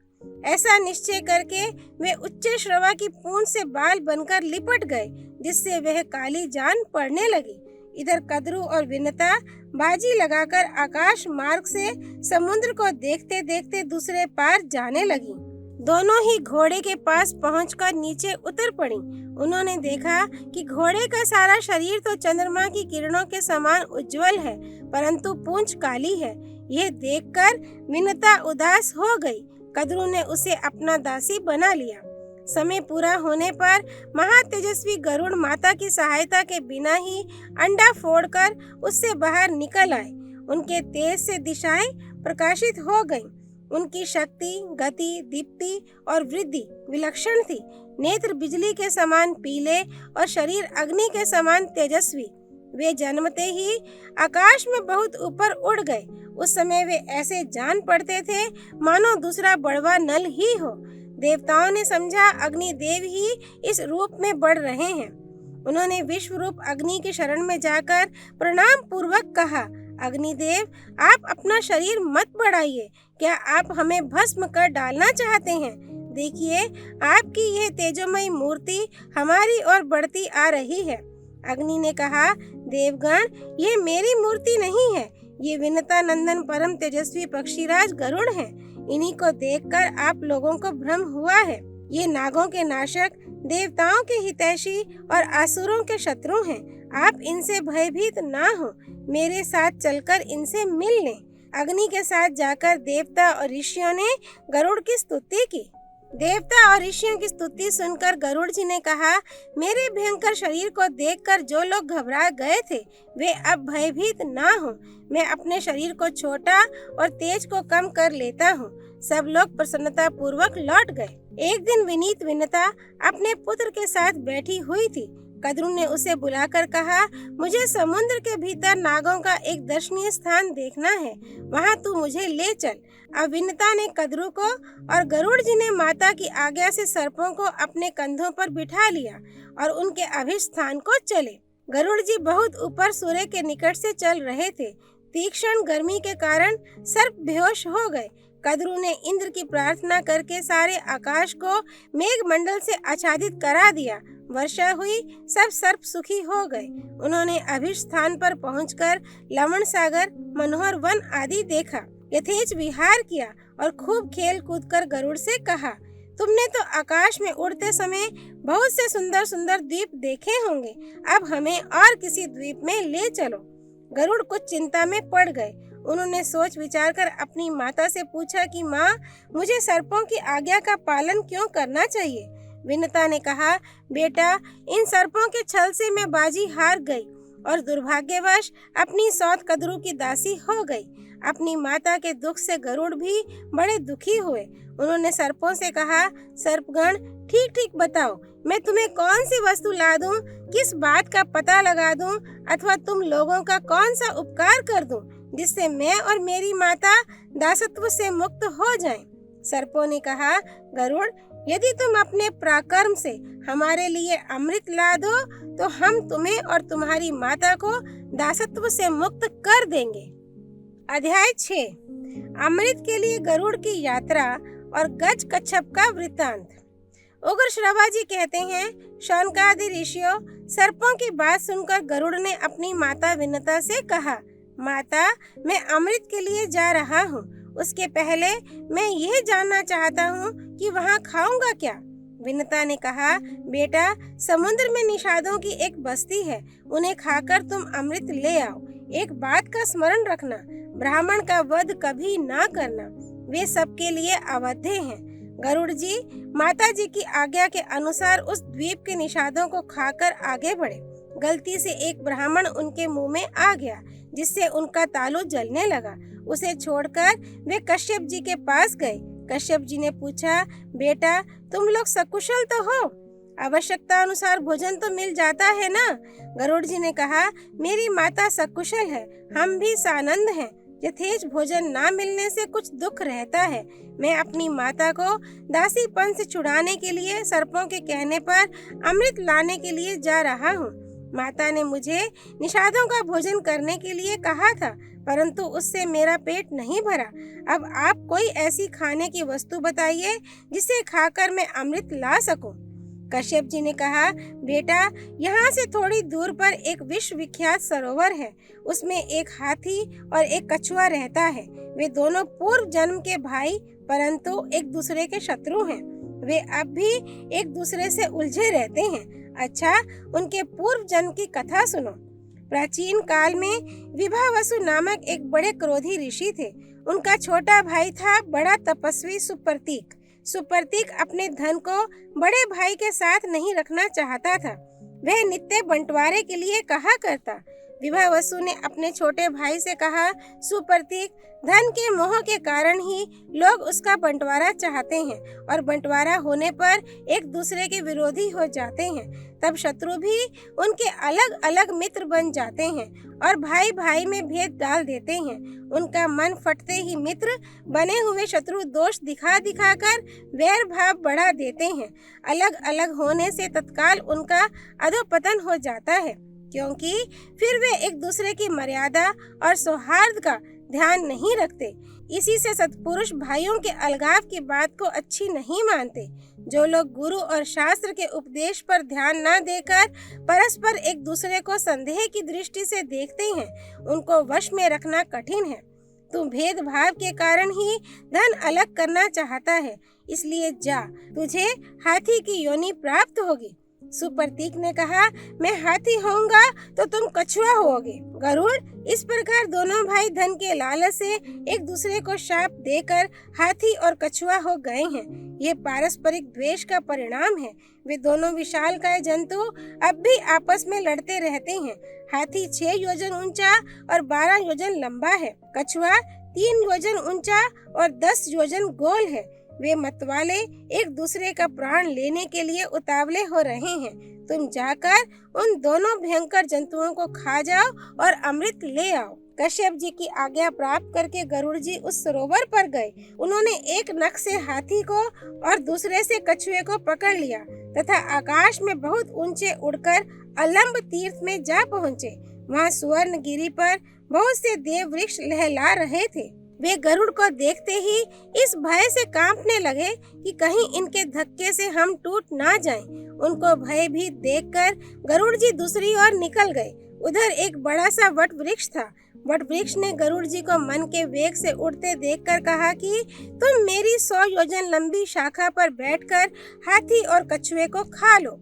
ऐसा निश्चय करके वे उच्च श्रवा की पूंछ से बाल बनकर लिपट गए, जिससे वह काली जान पड़ने लगी। इधर कद्रु और विनता बाजी लगाकर आकाश मार्ग से समुद्र को देखते देखते दूसरे पार जाने लगी। दोनों ही घोड़े के पास पहुंचकर नीचे उतर पड़ी। उन्होंने देखा कि घोड़े का सारा शरीर तो चंद्रमा की किरणों के समान उज्जवल है, परंतु पूंछ काली है। यह देखकर विनता उदास हो गई। कद्रु ने उसे अपना दासी बना लिया। समय पूरा होने पर महातेजस्वी गरुड़ माता की सहायता के बिना ही अंडा फोड़कर उससे बाहर निकल आए। उनके तेज से दिशाएं प्रकाशित हो गईं। उनकी शक्ति, गति, दीप्ति और वृद्धि विलक्षण थी। नेत्र बिजली के समान पीले और शरीर अग्नि के समान तेजस्वी। वे जन्मते ही आकाश में बहुत ऊपर उड़ गए। उस समय वे ऐसे जान पड़ते थे मानो दूसरा बड़वा नल ही हो। देवताओं ने समझा अग्निदेव ही इस रूप में बढ़ रहे हैं। उन्होंने विश्व रूप अग्नि की शरण में जाकर प्रणाम पूर्वक कहा, अग्निदेव, आप अपना शरीर मत बढ़ाइए। क्या आप हमें भस्म कर डालना चाहते हैं? देखिए, आपकी यह तेजोमयी मूर्ति हमारी ओर बढ़ती आ रही है। अग्नि ने कहा, देवगण, ये मेरी मूर्ति नहीं है, ये विनता नंदन परम तेजस्वी पक्षीराज गरुड़ हैं। इन्हीं को देखकर आप लोगों को भ्रम हुआ है। ये नागों के नाशक, देवताओं के हितैषी और असुरों के शत्रु हैं। आप इनसे भयभीत ना हो, मेरे साथ चलकर इनसे मिल लें। अग्नि के साथ जाकर देवता और ऋषियों ने गरुड़ की स्तुति की। देवता और ऋषियों की स्तुति सुनकर गरुड़ जी ने कहा, मेरे भयंकर शरीर को देखकर जो लोग घबरा गए थे, वे अब भयभीत ना हो। मैं अपने शरीर को छोटा और तेज को कम कर लेता हूँ। सब लोग प्रसन्नता पूर्वक लौट गए। एक दिन विनीत विनता अपने पुत्र के साथ बैठी हुई थी। कद्रु ने उसे बुलाकर कहा, मुझे समुद्र के भीतर नागों का एक दर्शनीय स्थान देखना है, वहाँ तू मुझे ले चल। अब विनता ने कद्रु को और गरुड़ जी ने माता की आज्ञा से सर्पों को अपने कंधों पर बिठा लिया और उनके अभीष्ट स्थान को चले। गरुड़ जी बहुत ऊपर सूर्य के निकट से चल रहे थे। तीक्ष्ण गर्मी के कारण सर्प बेहोश हो गए। कद्रु ने इंद्र की प्रार्थना करके सारे आकाश को मेघ मंडल से आच्छादित करा दिया। वर्षा हुई, सब सर्प सुखी हो गए। उन्होंने अभीष्ट स्थान पर पहुंचकर लवण सागर, मनोहर वन आदि देखा, यथेच विहार किया और खूब खेल कूद कर गरुड़ से कहा, तुमने तो आकाश में उड़ते समय बहुत से सुंदर सुंदर द्वीप देखे होंगे, अब हमें और किसी द्वीप में ले चलो। गरुड़ कुछ चिंता में पड़ गए। उन्होंने सोच विचार कर अपनी माता से पूछा कि माँ, मुझे सर्पों की आज्ञा का पालन क्यों करना चाहिए? विनता ने कहा, बेटा, इन सर्पों के छल से मैं बाजी हार गई और दुर्भाग्यवश अपनी सौत कद्रु की दासी हो गई। अपनी माता के दुख से गरुड़ भी बड़े दुखी हुए। उन्होंने सर्पों से कहा, सर्पगण, ठीक ठीक बताओ, मैं तुम्हें कौन सी वस्तु ला दूं, किस बात का पता लगा दूं, अथवा तुम लोगों का कौन सा उपकार कर दूं, जिससे मैं और मेरी माता दासत्व से मुक्त हो जाएं। सर्पों ने कहा, गरुड़, यदि तुम अपने पराक्रम से हमारे लिए अमृत ला दो तो हम तुम्हें और तुम्हारी माता को दासत्व से मुक्त कर देंगे। अध्याय 6। अमृत के लिए गरुड़ की यात्रा और गज कच्छप का वृत्तांत। उग्र श्रवा जी कहते हैं, शौनकादि ऋषियों, सर्पों की बात सुनकर गरुड़ ने अपनी माता विनता से कहा, माता, मैं अमृत के लिए जा रहा हूँ। उसके पहले मैं यह जानना चाहता हूँ कि वहाँ खाऊंगा क्या? विनता ने कहा, बेटा, समुद्र में निषादों की एक बस्ती है, उन्हें खाकर तुम अमृत ले आओ। एक बात का स्मरण रखना, ब्राह्मण का वध कभी ना करना, वे सबके लिए अवध्य हैं। गरुड़ जी माता जी की आज्ञा के अनुसार उस द्वीप के निषादों को खाकर आगे बढ़े। गलती से एक ब्राह्मण उनके मुंह में आ गया, जिससे उनका तालू जलने लगा। उसे छोड़कर वे कश्यप जी के पास गए। कश्यप जी ने पूछा, बेटा, तुम लोग सकुशल तो हो? आवश्यकता अनुसार भोजन तो मिल जाता है ना? गरुड़ जी ने कहा, मेरी माता सकुशल है, हम भी सानंद हैं। यथेच भोजन ना मिलने से कुछ दुख रहता है। मैं अपनी माता को दासीपन से छुड़ाने के लिए सर्पों के कहने पर अमृत लाने के लिए जा रहा हूँ। माता ने मुझे निषादों का भोजन करने के लिए कहा था, परंतु उससे मेरा पेट नहीं भरा। अब आप कोई ऐसी खाने की वस्तु बताइए जिसे खाकर मैं अमृत ला सकूं। कश्यप जी ने कहा, बेटा, यहाँ से थोड़ी दूर पर एक विश्व विख्यात सरोवर है। उसमें एक हाथी और एक कछुआ रहता है। वे दोनों पूर्व जन्म के भाई, परंतु एक दूसरे के शत्रु हैं। वे अब भी एक दूसरे से उलझे रहते हैं। अच्छा, उनके पूर्व जन्म की कथा सुनो। प्राचीन काल में विभावसु नामक एक बड़े क्रोधी ऋषि थे। उनका छोटा भाई था बड़ा तपस्वी सुप्रतीक। सुप्रतीक अपने धन को बड़े भाई के साथ नहीं रखना चाहता था। वह नित्य बंटवारे के लिए कहा करता। विभावसु ने अपने छोटे भाई से कहा, सुप्रतीक, धन के मोह के कारण ही लोग उसका बंटवारा चाहते हैं और बंटवारा होने पर एक दूसरे के विरोधी हो जाते हैं। तब शत्रु भी उनके अलग अलग मित्र बन जाते हैं और भाई भाई में भेद डाल देते हैं। उनका मन फटते ही मित्र बने हुए शत्रु दोष दिखा दिखा कर वैर भाव बढ़ा देते हैं। अलग अलग होने से तत्काल उनका अधोपतन हो जाता है। क्योंकि फिर वे एक दूसरे की मर्यादा और सौहार्द का ध्यान नहीं रखते। इसी से सत्पुरुष भाइयों के अलगाव की बात को अच्छी नहीं मानते। जो लोग गुरु और शास्त्र के उपदेश पर ध्यान न देकर परस्पर एक दूसरे को संदेह की दृष्टि से देखते हैं, उनको वश में रखना कठिन है। तू भेदभाव के कारण ही धन अलग करना चाहता है, इसलिए जा, तुझे हाथी की योनि प्राप्त होगी। सुप्रतीक ने कहा, मैं हाथी होऊंगा तो तुम कछुआ होगे। गरुड़ इस प्रकार दोनों भाई धन के लालच से एक दूसरे को शाप देकर हाथी और कछुआ हो गए हैं। ये पारस्परिक द्वेष का परिणाम है। वे दोनों विशालकाय जंतु अब भी आपस में लड़ते रहते हैं। हाथी 6 योजन ऊंचा और 12 योजन लंबा है। कछुआ 3 योजन ऊंचा और 10 योजन गोल है। वे मतवाले एक दूसरे का प्राण लेने के लिए उतावले हो रहे हैं। तुम जाकर उन दोनों भयंकर जंतुओं को खा जाओ और अमृत ले आओ। कश्यप जी की आज्ञा प्राप्त करके गरुड़ जी उस सरोवर पर गए। उन्होंने एक नख से हाथी को और दूसरे से कछुए को पकड़ लिया तथा आकाश में बहुत ऊंचे उड़कर अलंब तीर्थ में जा पहुँचे। वहाँ सुवर्ण गिरी पर बहुत से देव वृक्ष लहला रहे थे। वे गरुड़ को देखते ही इस भय से कांपने लगे कि कहीं इनके धक्के से हम टूट ना जाएं। उनको भयभीत देखकर गरुड़ जी दूसरी ओर निकल गए। उधर एक बड़ा सा वट वृक्ष था। वट वृक्ष ने गरुड़ जी को मन के वेग से उड़ते देखकर कहा कि तुम मेरी 100 योजन लंबी शाखा पर बैठकर हाथी और कछुए को खा लो।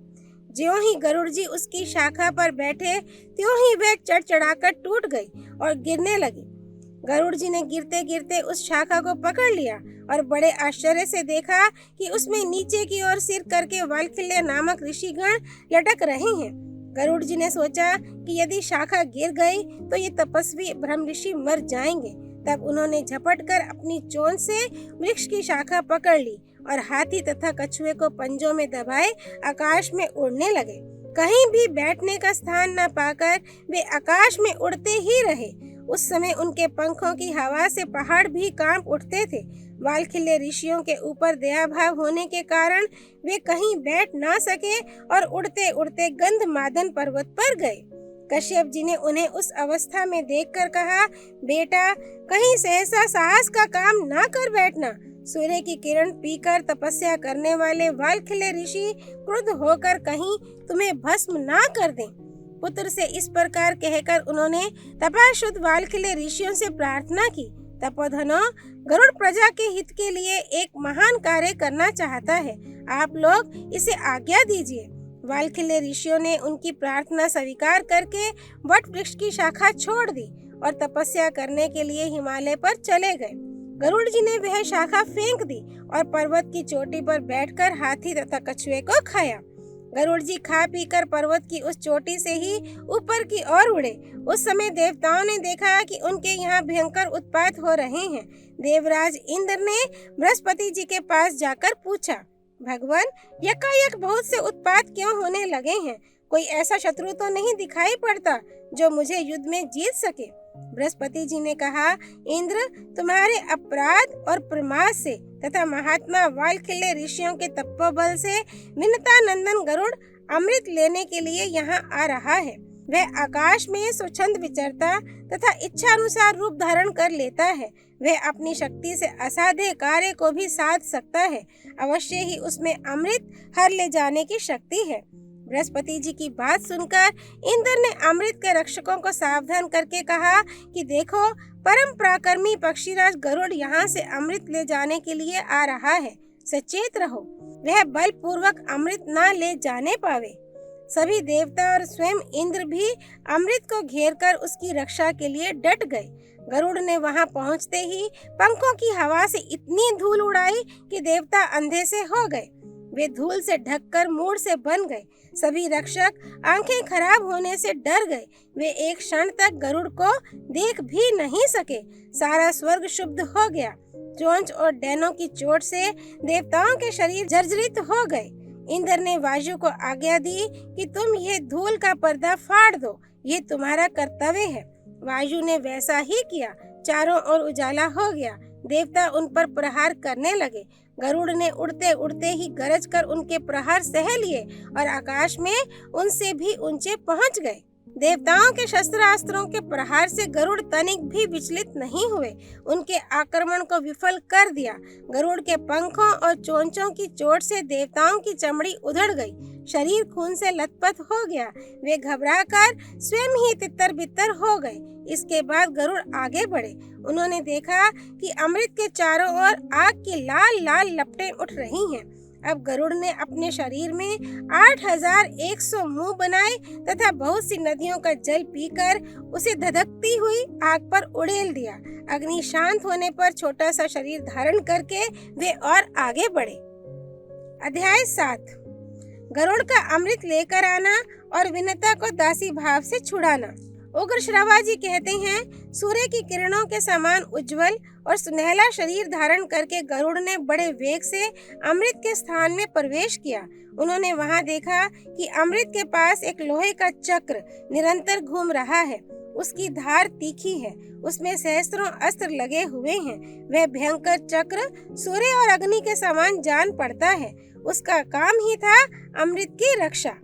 ज्यों ही गरुड़ जी उसकी शाखा पर बैठे, त्यों ही वह चढ़चढ़ाकर टूट गई और गिरने लगी। गरुड़ जी ने गिरते गिरते उस शाखा को पकड़ लिया और बड़े आश्चर्य से देखा कि उसमें नीचे की ओर सिर करके वालखिल्य नामक ऋषिगण लटक रहे हैं। गरुड़ जी ने सोचा कि यदि शाखा गिर गई तो ये तपस्वी ब्रह्म ऋषि मर जाएंगे। तब उन्होंने झपटकर अपनी चोंच से वृक्ष की शाखा पकड़ ली और हाथी तथा कछुए को पंजों में दबाए आकाश में उड़ने लगे। कहीं भी बैठने का स्थान न पाकर वे आकाश में उड़ते ही रहे। उस समय उनके पंखों की हवा से पहाड़ भी कांप उठते थे। वालखिल्य ऋषियों के ऊपर दया भाव होने के कारण वे कहीं बैठ ना सके और उड़ते उड़ते गंधमादन पर्वत पर गए। कश्यप जी ने उन्हें उस अवस्था में देखकर कहा, बेटा, कहीं सहसा साहस का काम ना कर बैठना। सूर्य की किरण पीकर तपस्या करने वाले वालखिल्य ऋषि क्रुद्ध होकर कहीं तुम्हें भस्म ना कर दें। पुत्र से इस प्रकार कहकर उन्होंने तपाशुद्ध वालखिल्य ऋषियों से प्रार्थना की, तपोधनो, गरुड़ प्रजा के हित के लिए एक महान कार्य करना चाहता है, आप लोग इसे आज्ञा दीजिए। वालखिल्य ऋषियों ने उनकी प्रार्थना स्वीकार करके वट वृक्ष की शाखा छोड़ दी और तपस्या करने के लिए हिमालय पर चले गए। गरुड़ जी ने वह शाखा फेंक दी और पर्वत की चोटी पर बैठकर हाथी तथा कछुए को खाया। गरुड़ जी खा पीकर पर्वत की उस चोटी से ही ऊपर की ओर उड़े। उस समय देवताओं ने देखा कि उनके यहाँ भयंकर उत्पात हो रहे हैं। देवराज इंद्र ने बृहस्पति जी के पास जाकर पूछा, भगवान, यकायक बहुत से उत्पात क्यों होने लगे हैं? कोई ऐसा शत्रु तो नहीं दिखाई पड़ता जो मुझे युद्ध में जीत सके। बृहस्पति जी ने कहा, इंद्र, तुम्हारे अपराध और प्रमाद से तथा महात्मा वालखिल्य ऋषियों के तपोबल से विनता नंदन गरुड़ अमृत लेने के लिए यहाँ आ रहा है। वह आकाश में स्वच्छंद विचरता तथा इच्छा अनुसार रूप धारण कर लेता है। वह अपनी शक्ति से असाध्य कार्य को भी साध सकता है। अवश्य ही उसमें अमृत हर ले जाने की शक्ति है। बृहस्पति जी की बात सुनकर इंद्र ने अमृत के रक्षकों को सावधान करके कहा कि देखो, परम पराक्रमी पक्षीराज गरुड़ यहाँ से अमृत ले जाने के लिए आ रहा है, सचेत रहो, वह बल पूर्वक अमृत न ले जाने पावे। सभी देवता और स्वयं इंद्र भी अमृत को घेरकर उसकी रक्षा के लिए डट गए। गरुड़ ने वहां पहुंचते ही पंखों की हवा से इतनी धूल उड़ाई कि देवता अंधे से हो गए। वे धूल से ढककर मूढ़ से बन गए। सभी रक्षक आंखें खराब होने से डर गए। वे एक क्षण तक गरुड़ को देख भी नहीं सके। सारा स्वर्ग शुद्ध हो गया। चोंच और डैनों की चोट से देवताओं के शरीर जर्जरित हो गए। इंद्र ने वायु को आज्ञा दी कि तुम ये धूल का पर्दा फाड़ दो, ये तुम्हारा कर्तव्य है। वायु ने वैसा ही किया। चारों ओर उजाला हो गया। देवता उन पर प्रहार करने लगे। गरुड़ ने उड़ते उड़ते ही गरज कर उनके प्रहार सह लिए और आकाश में उनसे भी ऊंचे पहुंच गए। देवताओं के शस्त्रास्त्रों के प्रहार से गरुड़ तनिक भी विचलित नहीं हुए, उनके आक्रमण को विफल कर दिया। गरुड़ के पंखों और चोंचों की चोट से देवताओं की चमड़ी उधड़ गई, शरीर खून से लथपथ हो गया। वे घबराकर स्वयं ही तितर बितर हो गए। इसके बाद गरुड़ आगे बढ़े। उन्होंने देखा कि अमृत के चारों ओर आग की लाल लाल लपटें उठ रही हैं। अब गरुड़ ने अपने शरीर में 8100 मुंह बनाए तथा बहुत सी नदियों का जल पीकर उसे धधकती हुई आग पर उड़ेल दिया। अग्नि शांत होने पर छोटा सा शरीर धारण करके वे और आगे बढ़े। अध्याय 7। गरुड़ का अमृत लेकर आना और विनता को दासी भाव से छुड़ाना। उग्र श्रवा जी कहते हैं, सूर्य की किरणों के समान उज्जवल और सुनहला शरीर धारण करके गरुड़ ने बड़े वेग से अमृत के स्थान में प्रवेश किया। उन्होंने वहां देखा कि अमृत के पास एक लोहे का चक्र निरंतर घूम रहा है। उसकी धार तीखी है, उसमें सहस्त्रों अस्त्र लगे हुए हैं। वह भयंकर चक्र सूर्य और अग्नि के समान जान पड़ता है। उसका काम ही था अमृत की रक्षा।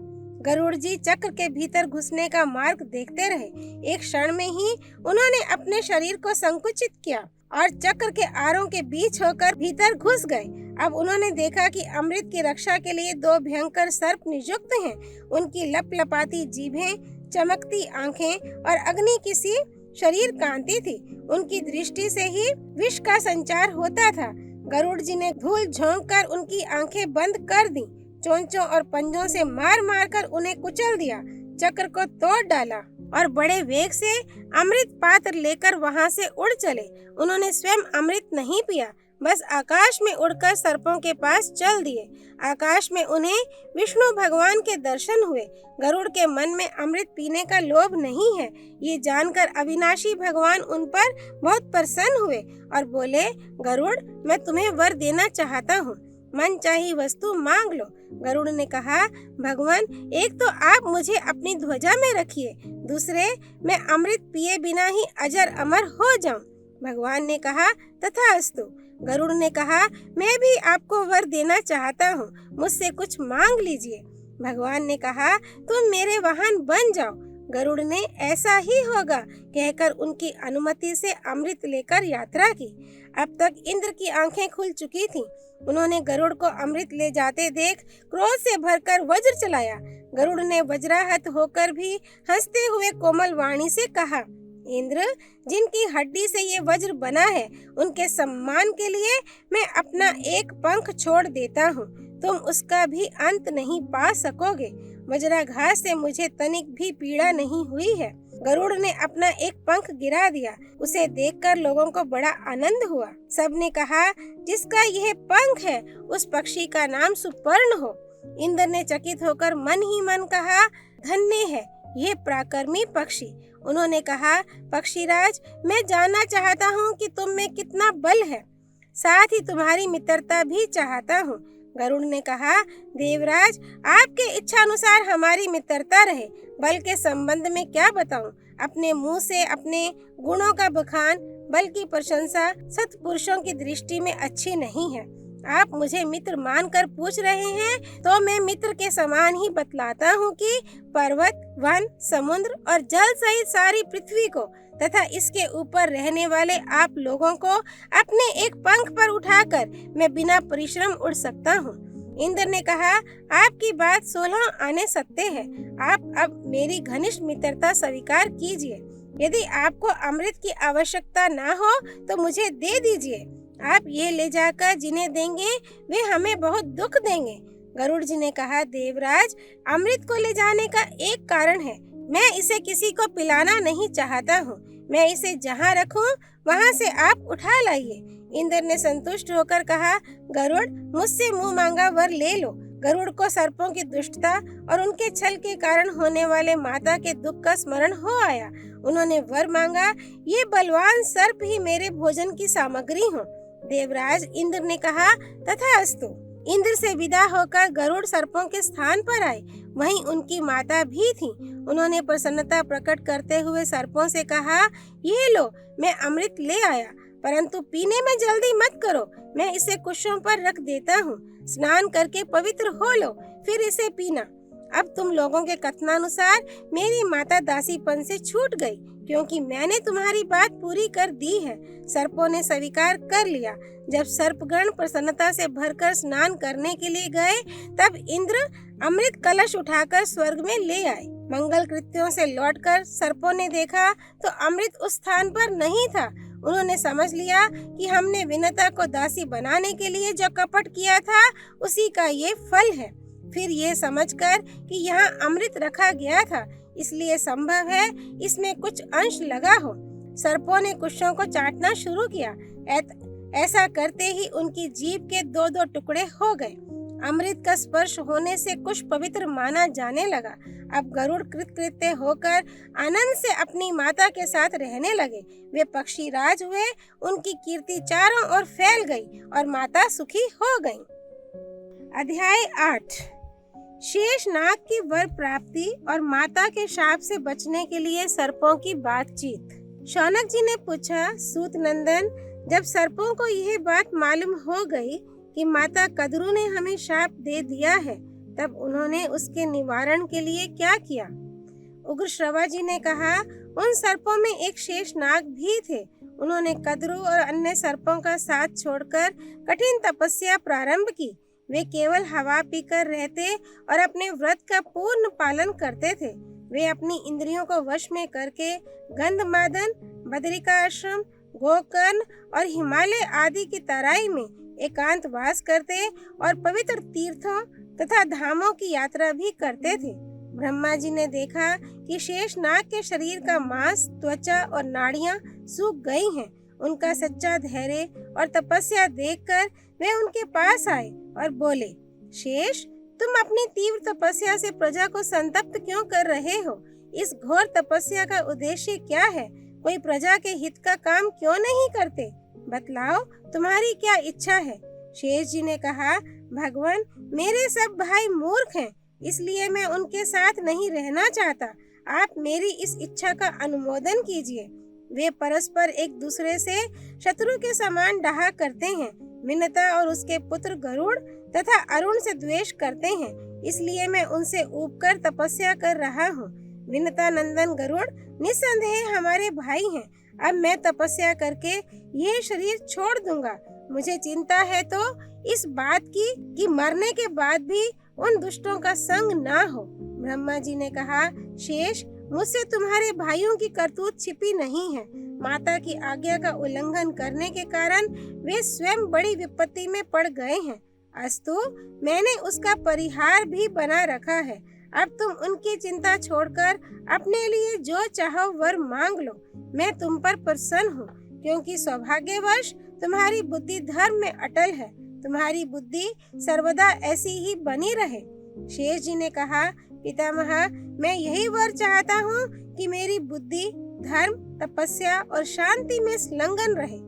गरुड़ जी चक्र के भीतर घुसने का मार्ग देखते रहे। एक क्षण में ही उन्होंने अपने शरीर को संकुचित किया और चक्र के आरों के बीच होकर भीतर घुस गए। अब उन्होंने देखा कि अमृत की रक्षा के लिए 2 भयंकर सर्प नियुक्त हैं। उनकी लपलपाती जीभें, चमकती आंखें और अग्नि की सी शरीर कांति थी। उनकी दृष्टि से ही विष का संचार होता था। गरुड़ जी ने धूल झोंक कर उनकी आंखें बंद कर दी, चोंचों और पंजों से मार मार कर उन्हें कुचल दिया, चक्र को तोड़ डाला और बड़े वेग से अमृत पात्र लेकर वहां से उड़ चले। उन्होंने स्वयं अमृत नहीं पिया, बस आकाश में उड़कर सर्पों के पास चल दिए। आकाश में उन्हें विष्णु भगवान के दर्शन हुए। गरुड़ के मन में अमृत पीने का लोभ नहीं है, ये जानकर अविनाशी भगवान उन पर बहुत प्रसन्न हुए और बोले, गरुड़, मैं तुम्हें वर देना चाहता हूँ, मन चाही वस्तु मांग लो। गरुड़ ने कहा, भगवान, एक तो आप मुझे अपनी ध्वजा में रखिए, दूसरे मैं अमृत पिए बिना ही अजर अमर हो जाऊं। भगवान ने कहा, तथास्तु। गरुड़ ने कहा, मैं भी आपको वर देना चाहता हूँ, मुझसे कुछ मांग लीजिए। भगवान ने कहा, तुम मेरे वाहन बन जाओ। गरुड़ ने ऐसा ही होगा कहकर उनकी अनुमति से अमृत लेकर यात्रा की। अब तक इंद्र की आंखें खुल चुकी थीं। उन्होंने गरुड़ को अमृत ले जाते देख क्रोध से भरकर वज्र चलाया। गरुड़ ने वज्राहत होकर भी हंसते हुए कोमल वाणी से कहा, इंद्र, जिनकी हड्डी से ये वज्र बना है, उनके सम्मान के लिए मैं अपना एक पंख छोड़ देता हूँ। तुम उसका भी अंत नहीं पा सकोगे। वज्राघात से मुझे तनिक भी पीड़ा नहीं हुई है। गरुड़ ने अपना एक पंख गिरा दिया। उसे देखकर लोगों को बड़ा आनंद हुआ। सबने कहा, जिसका यह पंख है उस पक्षी का नाम सुपर्ण हो। इंद्र ने चकित होकर मन ही मन कहा, धन्य है यह पराक्रमी पक्षी। उन्होंने कहा, पक्षीराज, मैं जानना चाहता हूँ कि तुम में कितना बल है, साथ ही तुम्हारी मित्रता भी चाहता हूँ। गरुड़ ने कहा, देवराज, आपके इच्छा अनुसार हमारी मित्रता रहे। बल के संबंध में क्या बताऊं? अपने मुंह से अपने गुणों का बखान, बल की प्रशंसा सत्पुरुषों की दृष्टि में अच्छी नहीं है। आप मुझे मित्र मानकर पूछ रहे हैं तो मैं मित्र के समान ही बतलाता हूँ कि पर्वत, वन, समुद्र और जल सहित सारी पृथ्वी को तथा इसके ऊपर रहने वाले आप लोगों को अपने एक पंख पर उठाकर मैं बिना परिश्रम उड़ सकता हूँ। इंद्र ने कहा, आपकी बात 16 आने सत्य है। आप अब मेरी घनिष्ठ मित्रता स्वीकार कीजिए। यदि आपको अमृत की आवश्यकता ना हो तो मुझे दे दीजिए। आप ये ले जाकर जिन्हें देंगे वे हमें बहुत दुख देंगे। गरुड़ जी ने कहा, देवराज, अमृत को ले जाने का एक कारण है। मैं इसे किसी को पिलाना नहीं चाहता हूँ। मैं इसे जहाँ रखूँ वहाँ से आप उठा लाइए। इंद्र ने संतुष्ट होकर कहा, गरुड़, मुझसे मुंह मांगा वर ले लो। गरुड़ को सर्पों की दुष्टता और उनके छल के कारण होने वाले माता के दुख का स्मरण हो आया। उन्होंने वर मांगा, ये बलवान सर्प ही मेरे भोजन की सामग्री हो। देवराज इंद्र ने कहा, तथास्तु। इंद्र से विदा होकर गरुड़ सर्पों के स्थान पर आए। वहीं उनकी माता भी थी। उन्होंने प्रसन्नता प्रकट करते हुए सर्पों से कहा, ये लो, मैं अमृत ले आया, परंतु पीने में जल्दी मत करो। मैं इसे कुशों पर रख देता हूँ। स्नान करके पवित्र हो लो, फिर इसे पीना। अब तुम लोगों के कथनानुसार मेरी माता दासीपन से छूट गई, क्योंकि मैंने तुम्हारी बात पूरी कर दी है। सर्पों ने स्वीकार कर लिया। जब सर्पगण प्रसन्नता से भरकर स्नान करने के लिए गए, तब इंद्र अमृत कलश उठाकर स्वर्ग में ले आए। मंगल कृत्यों से लौटकर सर्पों ने देखा तो अमृत उस स्थान पर नहीं था। उन्होंने समझ लिया कि हमने विनता को दासी बनाने के लिए जो कपट किया था, उसी का ये फल है। फिर ये समझकर कि यहाँ अमृत रखा गया था, इसलिए संभव है इसमें कुछ अंश लगा हो। सर्पों ने कुशों को चाटना शुरू किया। ऐसा करते ही उनकी जीभ के 2-2 टुकड़े हो गए। अमृत का स्पर्श होने से कुछ पवित्र माना जाने लगा। अब गरुड़ कृतकृत्य होकर आनंद से अपनी माता के साथ रहने लगे। वे पक्षी राज हुए, उनकी कीर्ति चारों ओर फैल गई और माता सुखी हो गई। अध्याय 8। शेष नाग की वर प्राप्ति और माता के शाप से बचने के लिए सर्पों की बातचीत। शौनक जी ने पूछा, सूत नंदन, जब सर्पों को यह बात मालूम हो गई कि माता कद्रू ने हमें शाप दे दिया है, तब उन्होंने उसके निवारण के लिए क्या किया? उग्र श्रवा जी ने कहा, उन सर्पों में एक शेष नाग भी थे। उन्होंने कद्रू और अन्य सर्पों का साथ छोड़कर कठिन तपस्या प्रारंभ की। वे केवल हवा पीकर रहते और अपने व्रत का पूर्ण पालन करते थे। वे अपनी इंद्रियों को वश में करके गंधमादन, बदरिका आश्रम, गोकर्ण और हिमालय आदि की तराई में एकांत वास करते और पवित्र तीर्थों तथा धामों की यात्रा भी करते थे। ब्रह्मा जी ने देखा कि शेष नाग के शरीर का मांस, त्वचा और नाड़ियां सूख गई हैं। उनका सच्चा धैर्य और तपस्या देखकर वे उनके पास आए और बोले, शेष, तुम अपनी तीव्र तपस्या से प्रजा को संतप्त क्यों कर रहे हो? इस घोर तपस्या का उद्देश्य क्या है? कोई प्रजा के हित का काम क्यों नहीं करते? बतलाओ, तुम्हारी क्या इच्छा है? शेष जी ने कहा, भगवान, मेरे सब भाई मूर्ख हैं, इसलिए मैं उनके साथ नहीं रहना चाहता। आप मेरी इस इच्छा का अनुमोदन कीजिए। वे परस्पर एक दूसरे से शत्रु के समान डहा करते हैं। विनता और उसके पुत्र गरुड़ तथा अरुण से द्वेष करते हैं, इसलिए मैं उनसे ऊबकर तपस्या कर रहा हूँ। विनता नंदन गरुड़ निस्संदेह हमारे भाई हैं। अब मैं तपस्या करके ये शरीर छोड़ दूंगा। मुझे चिंता है तो इस बात की कि मरने के बाद भी उन दुष्टों का संग ना हो। ब्रह्मा जी ने कहा, शेष, मुझसे तुम्हारे भाइयों की करतूत छिपी नहीं है। माता की आज्ञा का उल्लंघन करने के कारण वे स्वयं बड़ी विपत्ति में पड़ गए हैं। अस्तु, मैंने उसका परिहार भी बना रखा है। अब तुम उनकी चिंता छोड़कर अपने लिए जो चाहो वर मांग लो। मैं तुम पर प्रसन्न हूँ, क्योंकि सौभाग्यवश तुम्हारी बुद्धि धर्म में अटल है। तुम्हारी बुद्धि सर्वदा ऐसी ही बनी रहे। शेष जी ने कहा, पितामह, मैं यही वर चाहता हूँ कि मेरी बुद्धि धर्म, तपस्या और शांति में संलग्न रहे।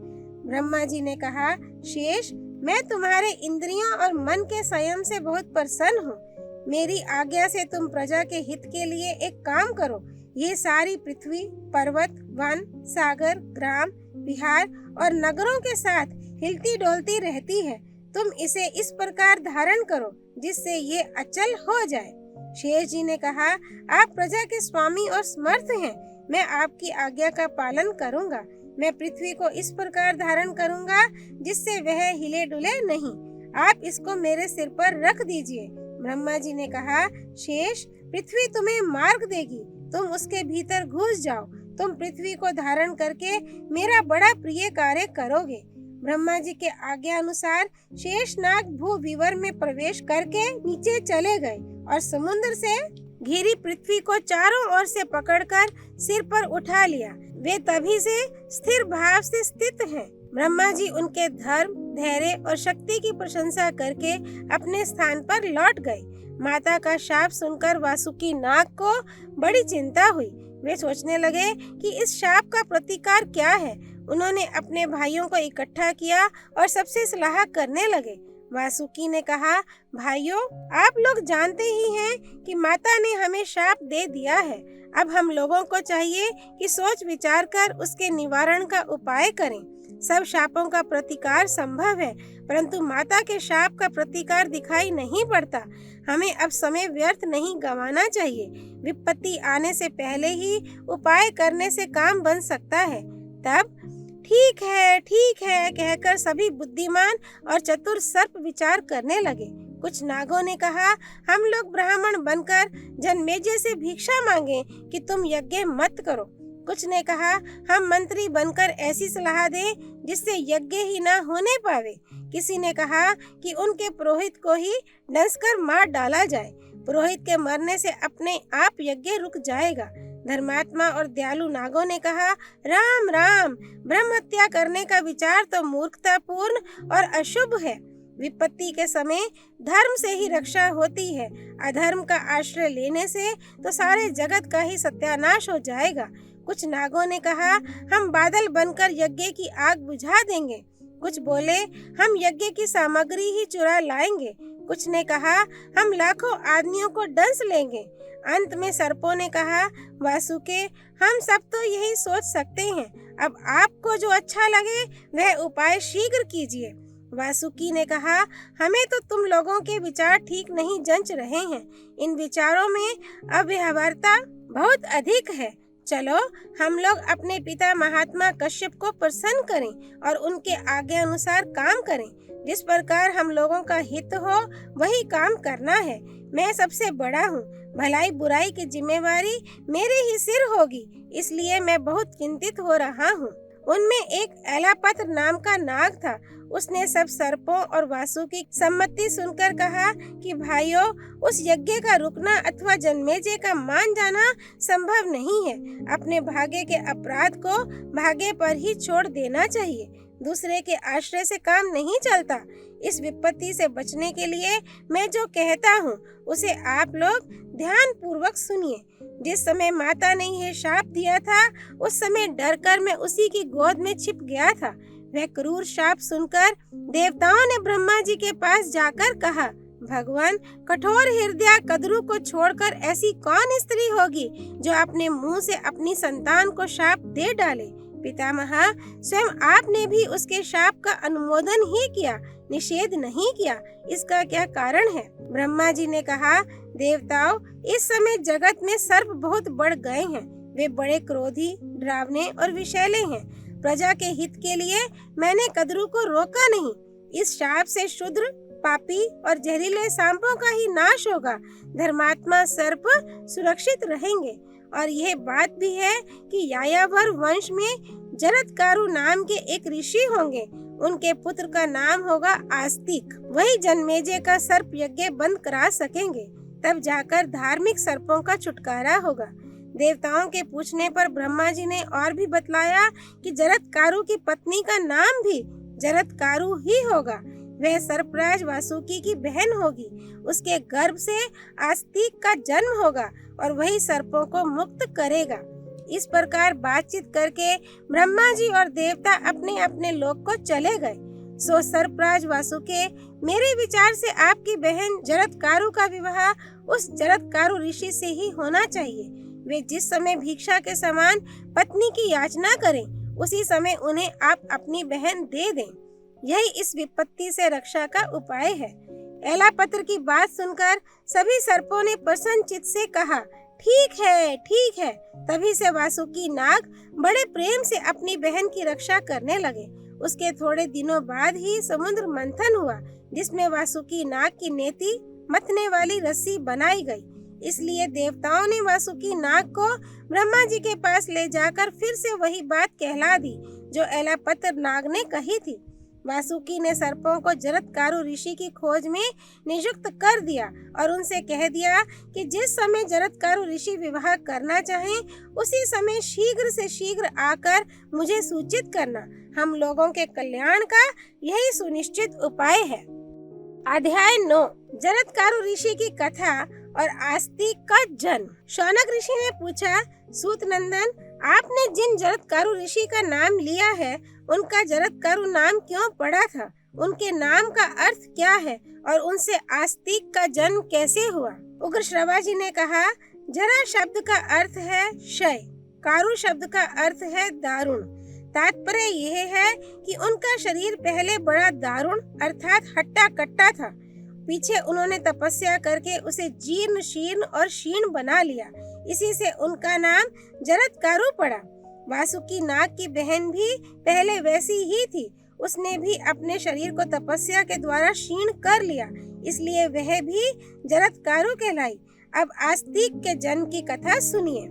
ब्रह्मा जी ने कहा, शेष, मैं तुम्हारे इंद्रियों और मन के संयम से बहुत प्रसन्न हूँ। मेरी आज्ञा से तुम प्रजा के हित के लिए एक काम करो। ये सारी पृथ्वी पर्वत, वन, सागर, ग्राम, विहार और नगरों के साथ हिलती डोलती रहती है। तुम इसे इस प्रकार धारण करो जिससे ये अचल हो जाए। शेष जी ने कहा, आप प्रजा के स्वामी और समर्थ हैं। मैं आपकी आज्ञा का पालन करूंगा। मैं पृथ्वी को इस प्रकार धारण करूंगा जिससे वह हिले डुले नहीं। आप इसको मेरे सिर पर रख दीजिए। ब्रह्मा जी ने कहा, शेष, पृथ्वी तुम्हें मार्ग देगी। तुम उसके भीतर घुस जाओ। तुम पृथ्वी को धारण करके मेरा बड़ा प्रिय कार्य करोगे। ब्रह्मा जी के आज्ञा अनुसार शेषनाग भू विवर में प्रवेश करके नीचे चले गए और समुद्र से घिरी पृथ्वी को चारों ओर से पकड़कर सिर पर उठा लिया। वे तभी से स्थिर भाव से स्थित हैं। ब्रह्मा जी उनके धर्म, धैर्य और शक्ति की प्रशंसा करके अपने स्थान पर लौट गए। माता का शाप सुनकर वासुकी नाग को बड़ी चिंता हुई। वे सोचने लगे कि इस शाप का प्रतिकार क्या है। उन्होंने अपने भाइयों को इकट्ठा किया और सबसे सलाह करने लगे। वासुकी ने कहा, भाइयों, आप लोग जानते ही हैं कि माता ने हमें शाप दे दिया है। अब हम लोगों को चाहिए कि सोच विचार कर उसके निवारण का उपाय करें। सब शापों का प्रतिकार संभव है, परंतु माता के शाप का प्रतिकार दिखाई नहीं पड़ता। हमें अब समय व्यर्थ नहीं गंवाना चाहिए। विपत्ति आने से पहले ही उपाय करने से काम बन सकता है। तब ठीक है कहकर सभी बुद्धिमान और चतुर सर्प विचार करने लगे। कुछ नागों ने कहा, हम लोग ब्राह्मण बनकर जन्मेजय से भिक्षा मांगे कि तुम यज्ञ मत करो। कुछ ने कहा, हम मंत्री बनकर ऐसी सलाह दें जिससे यज्ञ ही ना होने पावे। किसी ने कहा कि उनके पुरोहित को ही डंसकर मार डाला जाए। पुरोहित के मरने से अपने आप यज्ञ रुक जाएगा। धर्मात्मा और दयालु नागों ने कहा, राम राम, ब्रह्म हत्या करने का विचार तो मूर्खतापूर्ण और अशुभ है। विपत्ति के समय धर्म से ही रक्षा होती है। अधर्म का आश्रय लेने से तो सारे जगत का ही सत्यानाश हो जाएगा। कुछ नागों ने कहा, हम बादल बनकर यज्ञ की आग बुझा देंगे। कुछ बोले, हम यज्ञ की सामग्री ही चुरा लाएंगे। कुछ ने कहा, हम लाखों आदमियों को डंस लेंगे। अंत में सर्पों ने कहा, वासुके, हम सब तो यही सोच सकते हैं। अब आपको जो अच्छा लगे वह उपाय शीघ्र कीजिए। वासुकी ने कहा, हमें तो तुम लोगों के विचार ठीक नहीं जंच रहे हैं। इन विचारों में अव्यवहार्यता बहुत अधिक है। चलो हम लोग अपने पिता महात्मा कश्यप को प्रसन्न करें और उनके आज्ञा अनुसार काम करें। जिस प्रकार हम लोगों का हित हो वही काम करना है। मैं सबसे बड़ा हूँ, भलाई बुराई की जिम्मेवारी मेरे ही सिर होगी, इसलिए मैं बहुत चिंतित हो रहा हूँ। उनमें एक एलापत्र नाम का नाग था। उसने सब सर्पों और वासुकी की सम्मति सुनकर कहा कि भाइयों, उस यज्ञ का रुकना अथवा जन्मेजय का मान जाना संभव नहीं है। अपने भाग्य के अपराध को भाग्य पर ही छोड़ देना चाहिए। दूसरे के आश्रय से काम नहीं चलता। इस विपत्ति से बचने के लिए मैं जो कहता हूँ उसे आप लोग ध्यान पूर्वक सुनिए। जिस समय माता ने यह शाप दिया था उस समय डरकर मैं उसी की गोद में छिप गया था। वह क्रूर शाप सुनकर देवताओं ने ब्रह्मा जी के पास जाकर कहा, भगवान, कठोर हृदय कद्रू को छोड़कर ऐसी कौन स्त्री होगी जो अपने मुंह से अपनी संतान को शाप दे डाले। पितामह, स्वयं आपने भी उसके शाप का अनुमोदन ही किया, निषेध नहीं किया। इसका क्या कारण है? ब्रह्मा जी ने कहा, देवताओं, इस समय जगत में सर्प बहुत बढ़ गए हैं। वे बड़े क्रोधी, डरावने और विषैले हैं। प्रजा के हित के लिए मैंने कद्रू को रोका नहीं। इस शाप से शूद्र, पापी और जहरीले सांपों का ही नाश होगा। धर्मात्मा सर्प सुरक्षित रहेंगे। और यह बात भी है कि यायावर वंश में जरत्कारु नाम के एक ऋषि होंगे। उनके पुत्र का नाम होगा आस्तिक। वही जन्मेजय का सर्प यज्ञ बंद करा सकेंगे। तब जाकर धार्मिक सर्पों का छुटकारा होगा। देवताओं के पूछने पर ब्रह्मा जी ने और भी बतलाया कि जरत्कारु की पत्नी का नाम भी जरत्कारु ही होगा। वह सर्पराज वासुकी की बहन होगी। उसके गर्भ से आस्तिक का जन्म होगा और वही सर्पों को मुक्त करेगा। इस प्रकार बातचीत करके ब्रह्मा जी और देवता अपने अपने लोक को चले गए। सो सर्पराज वासुके, मेरे विचार से आपकी बहन जरत्कारु का विवाह उस जरत्कारु ऋषि से ही होना चाहिए। वे जिस समय भिक्षा के समान पत्नी की याचना करें उसी समय उन्हें आप अपनी बहन दे दें। यही इस विपत्ति से रक्षा का उपाय है। एलापत्र की बात सुनकर सभी सर्पों ने प्रसन्न चित्त से कहा, ठीक है, ठीक है। तभी से वासुकी नाग बड़े प्रेम से अपनी बहन की रक्षा करने लगे। उसके थोड़े दिनों बाद ही समुद्र मंथन हुआ, जिसमें वासुकी नाग की नेति मथने वाली रस्सी बनाई गई। इसलिए देवताओं ने वासुकी नाग को ब्रह्मा जी के पास ले जाकर फिर से वही बात कहला दी जो एलापत्र नाग ने कही थी। वासुकी ने सर्पों को जरत्कारु ऋषि की खोज में नियुक्त कर दिया और उनसे कह दिया कि जिस समय जरत्कारु ऋषि विवाह करना चाहें उसी समय शीघ्र से शीघ्र आकर मुझे सूचित करना। हम लोगों के कल्याण का यही सुनिश्चित उपाय है। अध्याय 9, जरत्कारु ऋषि की कथा और आस्तिक का जन्म। शौनक ऋषि ने पूछा, सूत नंदन, आपने जिन जरत्कारु ऋषि का नाम लिया है उनका जरत्कारु नाम क्यों पड़ा था? उनके नाम का अर्थ क्या है और उनसे आस्तिक का जन्म कैसे हुआ? उग्र श्रवा जी ने कहा, जरा शब्द का अर्थ है क्षय, कारु शब्द का अर्थ है दारुण तात्पर्य यह है कि उनका शरीर पहले बड़ा दारुण अर्थात हट्टा कट्टा था। पीछे उन्होंने तपस्या करके उसे जीर्ण शीर्ण और क्षीण बना लिया। इसी से उनका नाम जरत्कारु पड़ा। वासुकी नाग की बहन भी पहले वैसी ही थी। उसने भी अपने शरीर को तपस्या के द्वारा क्षीण कर लिया, इसलिए वह भी जरत्कारु कहलाई। अब आस्तिक के जन्म की कथा सुनिए।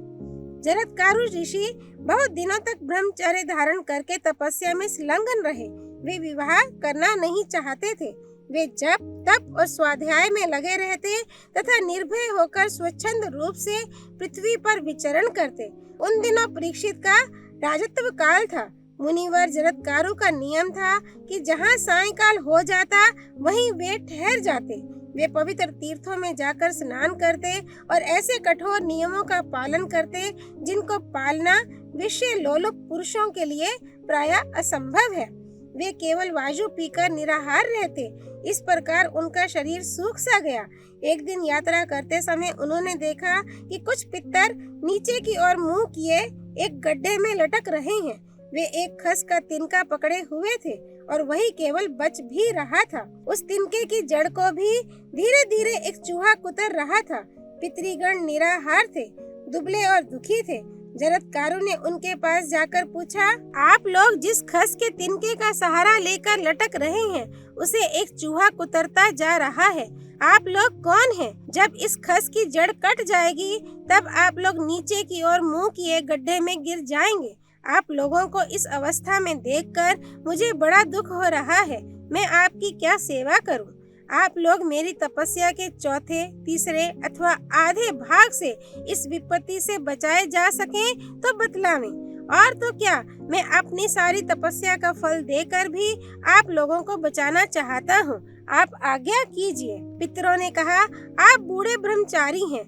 जरत्कारु ऋषि बहुत दिनों तक ब्रह्मचर्य धारण करके तपस्या में संलग्न रहे। वे विवाह करना नहीं चाहते थे। वे जप तप और स्वाध्याय में लगे रहते तथा निर्भय होकर स्वच्छंद रूप से पृथ्वी पर विचरण करते। उन दिनों परीक्षित का राजत्व काल था। मुनिवर जरत्कारु का नियम था कि जहाँ सायंकाल हो जाता वहीं वे ठहर जाते। वे पवित्र तीर्थों में जाकर स्नान करते और ऐसे कठोर नियमों का पालन करते जिनको पालना विषय लोलुप पुरुषों के लिए प्रायः असंभव है। वे केवल वायु पीकर निराहार रहते। इस प्रकार उनका शरीर सूख सा गया। एक दिन यात्रा करते समय उन्होंने देखा कि कुछ पितर नीचे की ओर मुंह किए एक गड्ढे में लटक रहे हैं। वे एक खस का तिनका पकड़े हुए थे और वही केवल बच भी रहा था। उस तिनके की जड़ को भी धीरे धीरे एक चूहा कुतर रहा था। पितृगण निराहार थे, दुबले और दुखी थे। जरत्कारु ने उनके पास जाकर पूछा, आप लोग जिस खस के तिनके का सहारा लेकर लटक रहे हैं उसे एक चूहा कुतरता जा रहा है। आप लोग कौन हैं? जब इस खस की जड़ कट जाएगी तब आप लोग नीचे की ओर मुंह किए गड्ढे में गिर जाएंगे। आप लोगों को इस अवस्था में देखकर मुझे बड़ा दुख हो रहा है। मैं आपकी क्या सेवा करूं? आप लोग मेरी तपस्या के चौथे, तीसरे अथवा आधे भाग से इस विपत्ति से बचाए जा सकें तो बतलावें। और तो क्या, मैं अपनी सारी तपस्या का फल देकर भी आप लोगों को बचाना चाहता हूँ। आप आज्ञा कीजिए। पितरों ने कहा, आप बूढ़े ब्रह्मचारी हैं,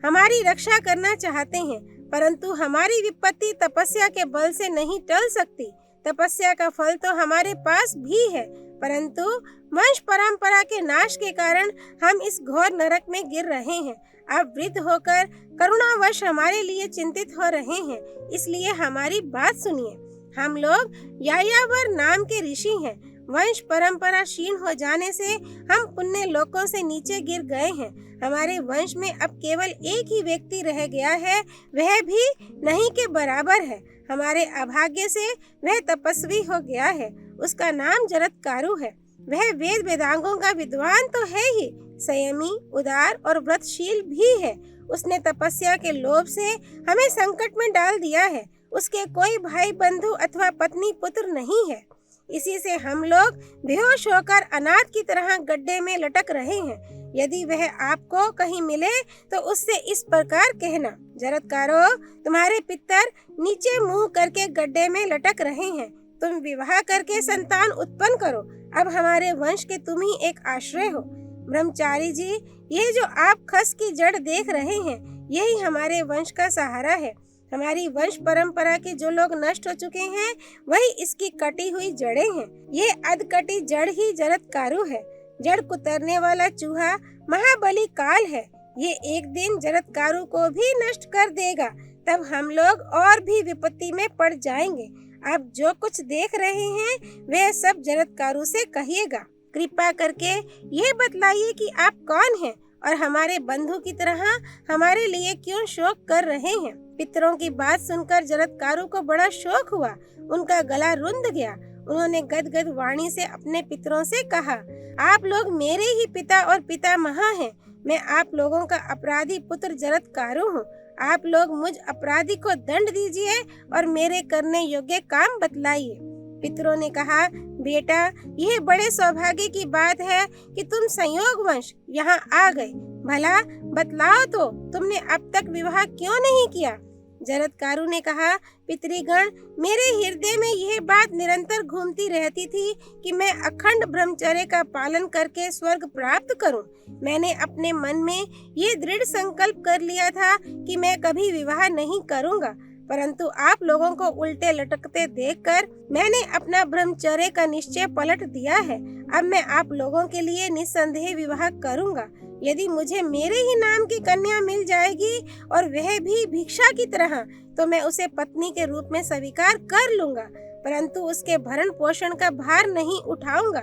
हमारी रक्षा करना चाहते हैं, परंतु हमारी विपत्ति तपस्या के बल से नहीं टल सकती। तपस्या का फल तो हमारे पास भी है, परंतु वंश परंपरा के नाश के कारण हम इस घोर नरक में गिर रहे हैं। आप वृद्ध होकर करुणावश हमारे लिए चिंतित हो रहे हैं, इसलिए हमारी बात सुनिए। हम लोग यायावर नाम के ऋषि हैं। वंश परंपरा क्षीण हो जाने से हम पुण्य लोकों से नीचे गिर गए हैं। हमारे वंश में अब केवल एक ही व्यक्ति रह गया है, वह भी नहीं के बराबर है। हमारे अभाग्य से वह तपस्वी हो गया है। उसका नाम जरत्कारु है। वह वेद वेदांगों का विद्वान तो है ही, संयमी, उदार और व्रतशील भी है। उसने तपस्या के लोभ से हमें संकट में डाल दिया है। उसके कोई भाई बंधु अथवा पत्नी पुत्र नहीं है। इसी से हम लोग बेहोश होकर अनाथ की तरह गड्ढे में लटक रहे हैं। यदि वह आपको कहीं मिले तो उससे इस प्रकार कहना, जरत्कारो, तुम्हारे पितर नीचे मुंह करके गड्ढे में लटक रहे हैं। तुम विवाह करके संतान उत्पन्न करो। अब हमारे वंश के तुम ही एक आश्रय हो। ब्रह्मचारी जी, ये जो आप खस की जड़ देख रहे हैं, यही हमारे वंश का सहारा है। हमारी वंश परंपरा के जो लोग नष्ट हो चुके हैं, वही इसकी कटी हुई जड़ें हैं। ये अधकटी जड़ ही जरत्कारु है। जड़ कुतरने वाला चूहा महाबली काल है। ये एक दिन जरत्कारु को भी नष्ट कर देगा। तब हम लोग और भी विपत्ति में पड़ जाएंगे। आप जो कुछ देख रहे हैं वह सब जरत्कारु से कहिएगा। कृपा करके यह बतलाइए कि आप कौन हैं और हमारे बंधु की तरह हमारे लिए क्यों शोक कर रहे हैं। पितरों की बात सुनकर जरत्कारु को बड़ा शोक हुआ। उनका गला रुंध गया। उन्होंने गदगद वाणी से अपने पितरों से कहा, आप लोग मेरे ही पिता और पितामह हैं। मैं आप लोगों का अपराधी पुत्र जरत्कारु हूँ। आप लोग मुझ अपराधी को दंड दीजिए और मेरे करने योग्य काम बतलाइए। पितरों ने कहा, बेटा, यह बड़े सौभाग्य की बात है कि तुम संयोगवश यहाँ आ गए। भला बतलाओ तो, तुमने अब तक विवाह क्यों नहीं किया? जरत्कारु ने कहा, पितृगण, मेरे हृदय में यह बात निरंतर घूमती रहती थी कि मैं अखंड ब्रह्मचर्य का पालन करके स्वर्ग प्राप्त करूं। मैंने अपने मन में ये दृढ़ संकल्प कर लिया था कि मैं कभी विवाह नहीं करूंगा, परंतु आप लोगों को उल्टे लटकते देखकर मैंने अपना ब्रह्मचर्य का निश्चय पलट दिया है। अब मैं आप लोगों के लिए निस्संदेह विवाह करूंगा। यदि मुझे मेरे ही नाम की कन्या मिल जाएगी और वह भी भिक्षा की तरह, तो मैं उसे पत्नी के रूप में स्वीकार कर लूंगा। परंतु उसके भरण पोषण का भार नहीं उठाऊंगा।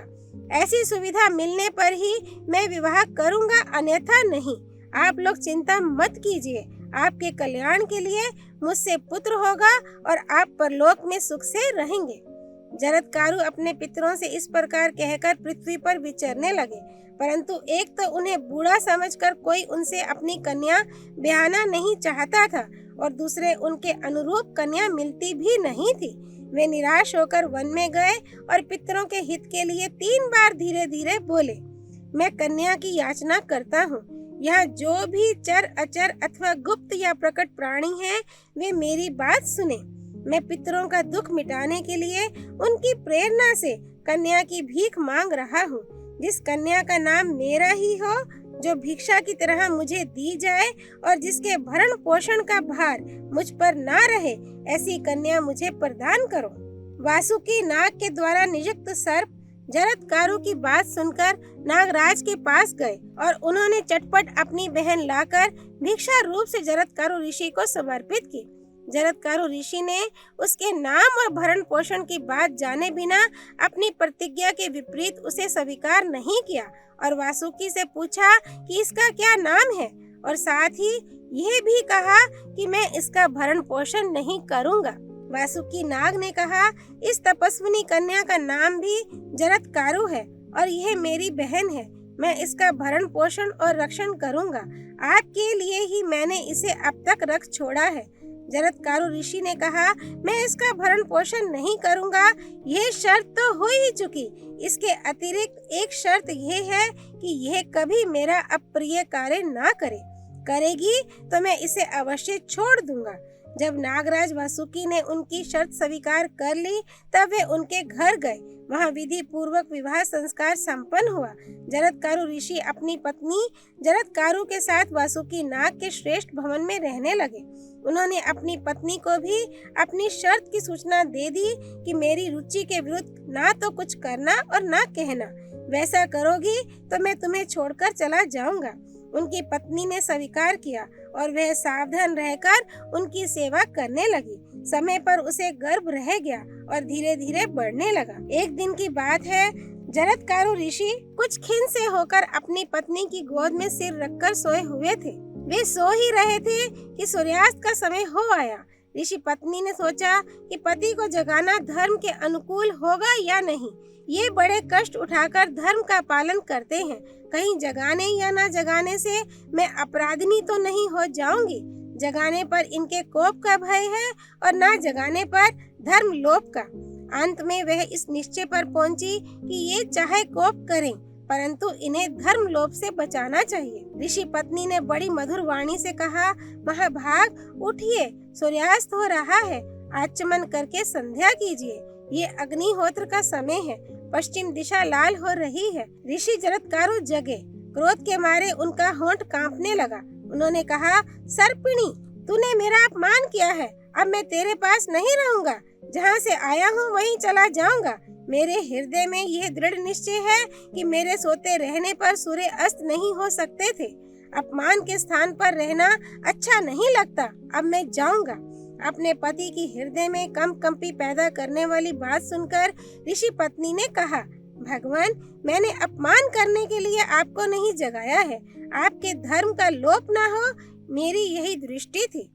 ऐसी सुविधा मिलने पर ही मैं विवाह करूंगा, अन्यथा नहीं। आप लोग चिंता मत कीजिए, आपके कल्याण के लिए मुझसे पुत्र होगा और आप परलोक में सुख से रहेंगे। जरत्कारु अपने पितरों से इस प्रकार कहकर पृथ्वी पर विचरने लगे, परंतु एक तो उन्हें बूढ़ा समझकर कोई उनसे अपनी कन्या ब्याहना नहीं चाहता था और दूसरे उनके अनुरूप कन्या मिलती भी नहीं थी। वे निराश होकर वन में गए और पितरों के हित के लिए 3 बार धीरे धीरे बोले, मैं कन्या की याचना करता हूँ। यहाँ जो भी चर अचर अथवा गुप्त या प्रकट प्राणी हैं, वे मेरी बात सुने। मैं पितरों का दुख मिटाने के लिए उनकी प्रेरणा से कन्या की भीख मांग रहा हूँ। जिस कन्या का नाम मेरा ही हो, जो भिक्षा की तरह मुझे दी जाए और जिसके भरण पोषण का भार मुझ पर ना रहे, ऐसी कन्या मुझे प्रदान करो। वासुकी नाग के द्वारा नियुक्त सर्प जरत्कारु की बात सुनकर नागराज के पास गए और उन्होंने चटपट अपनी बहन लाकर भिक्षा रूप से जरत्कारु ऋषि को समर्पित की। जरत्कारु ऋषि ने उसके नाम और भरण पोषण की बात जाने बिना अपनी प्रतिज्ञा के विपरीत उसे स्वीकार नहीं किया और वासुकी से पूछा कि इसका क्या नाम है, और साथ ही यह भी कहा कि मैं इसका भरण पोषण नहीं करूंगा। वासुकी नाग ने कहा, इस तपस्विनी कन्या का नाम भी जरत्कारु है और यह मेरी बहन है। मैं इसका भरण पोषण और रक्षण करूंगा। आपके लिए ही मैंने इसे अब तक रख छोड़ा है। जरत्कारु ऋषि ने कहा, मैं इसका भरण पोषण नहीं करूंगा, यह शर्त तो हो ही चुकी। इसके अतिरिक्त एक शर्त यह है कि यह कभी मेरा अप्रिय कार्य ना करे। करेगी तो मैं इसे अवश्य छोड़ दूंगा। जब नागराज वासुकी ने उनकी शर्त स्वीकार कर ली, तब वे उनके घर गए। वहां विधि पूर्वक विवाह संस्कार संपन्न हुआ। जरत्कारु ऋषि अपनी पत्नी जरत्कारु के साथ वासुकी नाग के श्रेष्ठ भवन में रहने लगे। उन्होंने अपनी पत्नी को भी अपनी शर्त की सूचना दे दी कि मेरी रुचि के विरुद्ध ना तो कुछ करना और ना कहना। वैसा करोगी तो मैं तुम्हें छोड़कर चला जाऊंगा। उनकी पत्नी ने स्वीकार किया और वह सावधान रहकर उनकी सेवा करने लगी। समय पर उसे गर्भ रह गया और धीरे धीरे बढ़ने लगा। एक दिन की बात है, जरत्कारु ऋषि कुछ खिन्न से होकर अपनी पत्नी की गोद में सिर रखकर सोए हुए थे। वे सो ही रहे थे कि सूर्यास्त का समय हो आया। ऋषि पत्नी ने सोचा कि पति को जगाना धर्म के अनुकूल होगा या नहीं। ये बड़े कष्ट उठाकर धर्म का पालन करते हैं, कहीं जगाने या न जगाने से मैं अपराधिनी तो नहीं हो जाऊंगी। जगाने पर इनके कोप का भय है और न जगाने पर धर्म लोप का। अंत में वह इस निश्चय पर पहुंची कि ये चाहे कोप करें, परंतु इन्हें धर्म लोप से बचाना चाहिए। ऋषि पत्नी ने बड़ी मधुर वाणी से कहा, महाभाग उठिए, सूर्यास्त हो रहा है, आचमन करके संध्या कीजिए। ये अग्निहोत्र का समय है, पश्चिम दिशा लाल हो रही है। ऋषि जरत्कारु जगे। क्रोध के मारे उनका होंठ कांपने लगा। उन्होंने कहा, सर्पिणी, तूने मेरा अपमान किया है। अब मैं तेरे पास नहीं रहूंगा। जहाँ से आया हूँ वहीं चला जाऊंगा। मेरे हृदय में यह दृढ़ निश्चय है कि मेरे सोते रहने पर सूर्य अस्त नहीं हो सकते थे। अपमान के स्थान पर रहना अच्छा नहीं लगता। अब मैं जाऊंगा। अपने पति की हृदय में कंपी पैदा करने वाली बात सुनकर ऋषि पत्नी ने कहा, भगवान, मैंने अपमान करने के लिए आपको नहीं जगाया है। आपके धर्म का लोप ना हो, मेरी यही दृष्टि थी।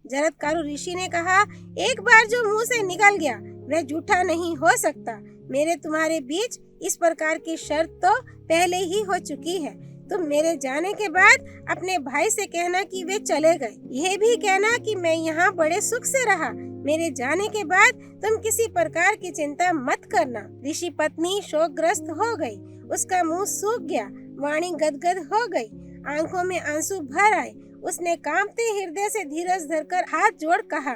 जरत्कारु ऋषि ने कहा, एक बार जो मुंह से निकल गया वह झूठा नहीं हो सकता। मेरे तुम्हारे बीच इस प्रकार की शर्त तो पहले ही हो चुकी है। तुम मेरे जाने के बाद अपने भाई से कहना कि वे चले गए। यह भी कहना कि मैं यहाँ बड़े सुख से रहा। मेरे जाने के बाद तुम किसी प्रकार की चिंता मत करना। ऋषि पत्नी शोकग्रस्त हो गई। उसका मुंह सूख गया, वाणी गदगद हो गई, आंखों में आंसू भर आए। उसने कांपते हृदय से धीरज धरकर हाथ जोड़ कहा,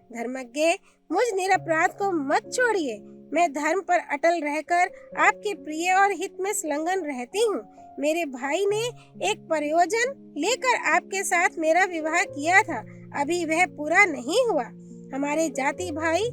धर्मज्ञ, मुझ निरपराध को मत छोड़िए। मैं धर्म पर अटल रहकर आपके प्रिय और हित में संलग्न रहती हूँ। मेरे भाई ने एक प्रयोजन लेकर आपके साथ मेरा विवाह किया था, अभी वह पूरा नहीं हुआ। हमारे जाति भाई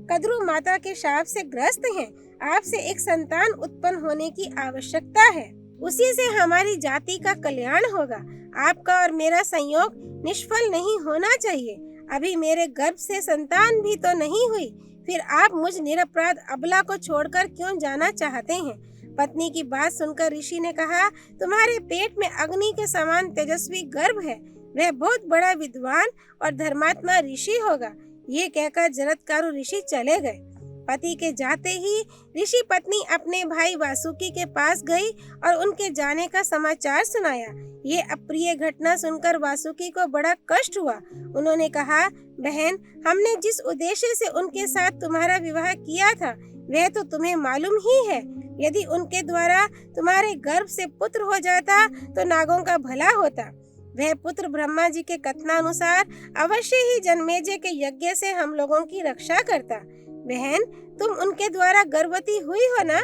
कद्रू माता के शाप से ग्रस्त हैं। आपसे एक संतान उत्पन्न होने की आवश्यकता है, उसी से हमारी जाति का कल्याण होगा। आपका और मेरा संयोग निष्फल नहीं होना चाहिए। अभी मेरे गर्भ से संतान भी तो नहीं हुई। फिर आप मुझ निरपराध अबला को छोड़कर क्यों जाना चाहते हैं? पत्नी की बात सुनकर ऋषि ने कहा, तुम्हारे पेट में अग्नि के समान तेजस्वी गर्भ है, वह बहुत बड़ा विद्वान और धर्मात्मा ऋषि होगा। ये कहकर जरत्कारु ऋषि चले गए। पति के जाते ही ऋषि पत्नी अपने भाई वासुकी के पास गई और उनके जाने का समाचार सुनाया। ये अप्रिय घटना सुनकर वासुकी को बड़ा कष्ट हुआ। उन्होंने कहा, बहन, हमने जिस उद्देश्य से उनके साथ तुम्हारा विवाह किया था वह तो तुम्हें मालूम ही है। यदि उनके द्वारा तुम्हारे गर्भ से पुत्र हो जाता तो नागों का भला होता। वह पुत्र ब्रह्मा जी के कथनानुसार अवश्य ही जन्मेजय के यज्ञ से हम लोगों की रक्षा करता। बहन, तुम उनके द्वारा गर्भवती हुई हो ना?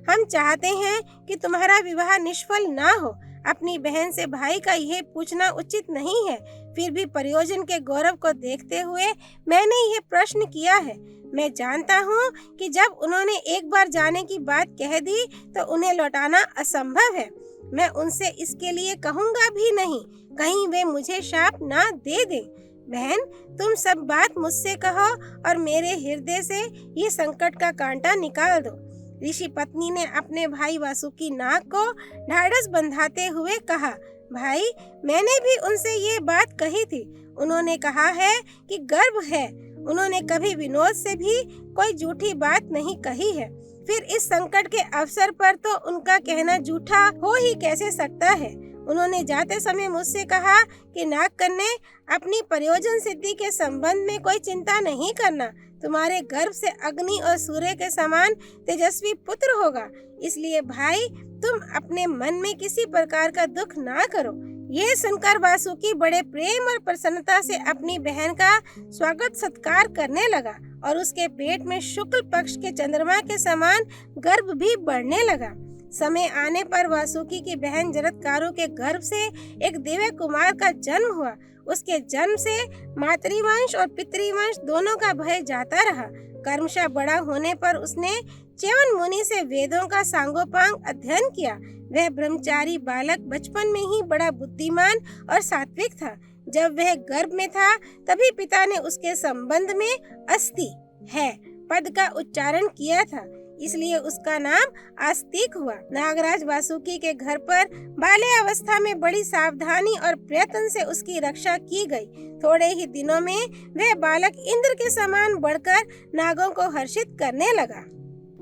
हम चाहते हैं कि तुम्हारा विवाह निष्फल ना हो। अपनी बहन से भाई का यह पूछना उचित नहीं है, फिर भी प्रयोजन के गौरव को देखते हुए मैंने यह प्रश्न किया है। मैं जानता हूँ कि जब उन्होंने एक बार जाने की बात कह दी तो उन्हें लौटाना असंभव है। मैं उनसे इसके लिए कहूँगा भी नहीं, कहीं वे मुझे शाप ना दे दें। बहन, तुम सब बात मुझसे कहो और मेरे हृदय से ये संकट का कांटा निकाल दो। ऋषि पत्नी ने अपने भाई वासुकी नाग को ढाढ़स बंधाते हुए कहा, भाई, मैंने भी उनसे ये बात कही थी। उन्होंने कहा है कि गर्भ है। उन्होंने कभी विनोद से भी कोई झूठी बात नहीं कही है। फिर इस संकट के अवसर पर तो उनका कहना झूठा हो ही कैसे सकता है। उन्होंने जाते समय मुझसे कहा कि नागकन्या, अपनी प्रयोजन सिद्धि के संबंध में कोई चिंता नहीं करना। तुम्हारे गर्भ से अग्नि और सूर्य के समान तेजस्वी पुत्र होगा। इसलिए भाई, तुम अपने मन में किसी प्रकार का दुख ना करो। ये सुनकर वासुकी बड़े प्रेम और प्रसन्नता से अपनी बहन का स्वागत सत्कार करने लगा और उसके पेट में शुक्ल पक्ष के चंद्रमा के समान गर्भ भी बढ़ने लगा। समय आने पर वासुकी की बहन जरत्कारु के गर्भ से एक दिव्य कुमार का जन्म हुआ। उसके जन्म से मातृवंश और पितृवंश दोनों का भय जाता रहा। कर्मशः बड़ा होने पर उसने च्यवन मुनि से वेदों का सांगोपांग अध्ययन किया। वह ब्रह्मचारी बालक बचपन में ही बड़ा बुद्धिमान और सात्विक था। जब वह गर्भ में था तभी पिता ने उसके संबंध में अस्ति है पद का उच्चारण किया था, इसलिए उसका नाम आस्तिक हुआ। नागराज वासुकी के घर पर बाल्यावस्था में बड़ी सावधानी और प्रयत्न से उसकी रक्षा की गई। थोड़े ही दिनों में वह बालक इंद्र के समान बढ़कर नागों को हर्षित करने लगा।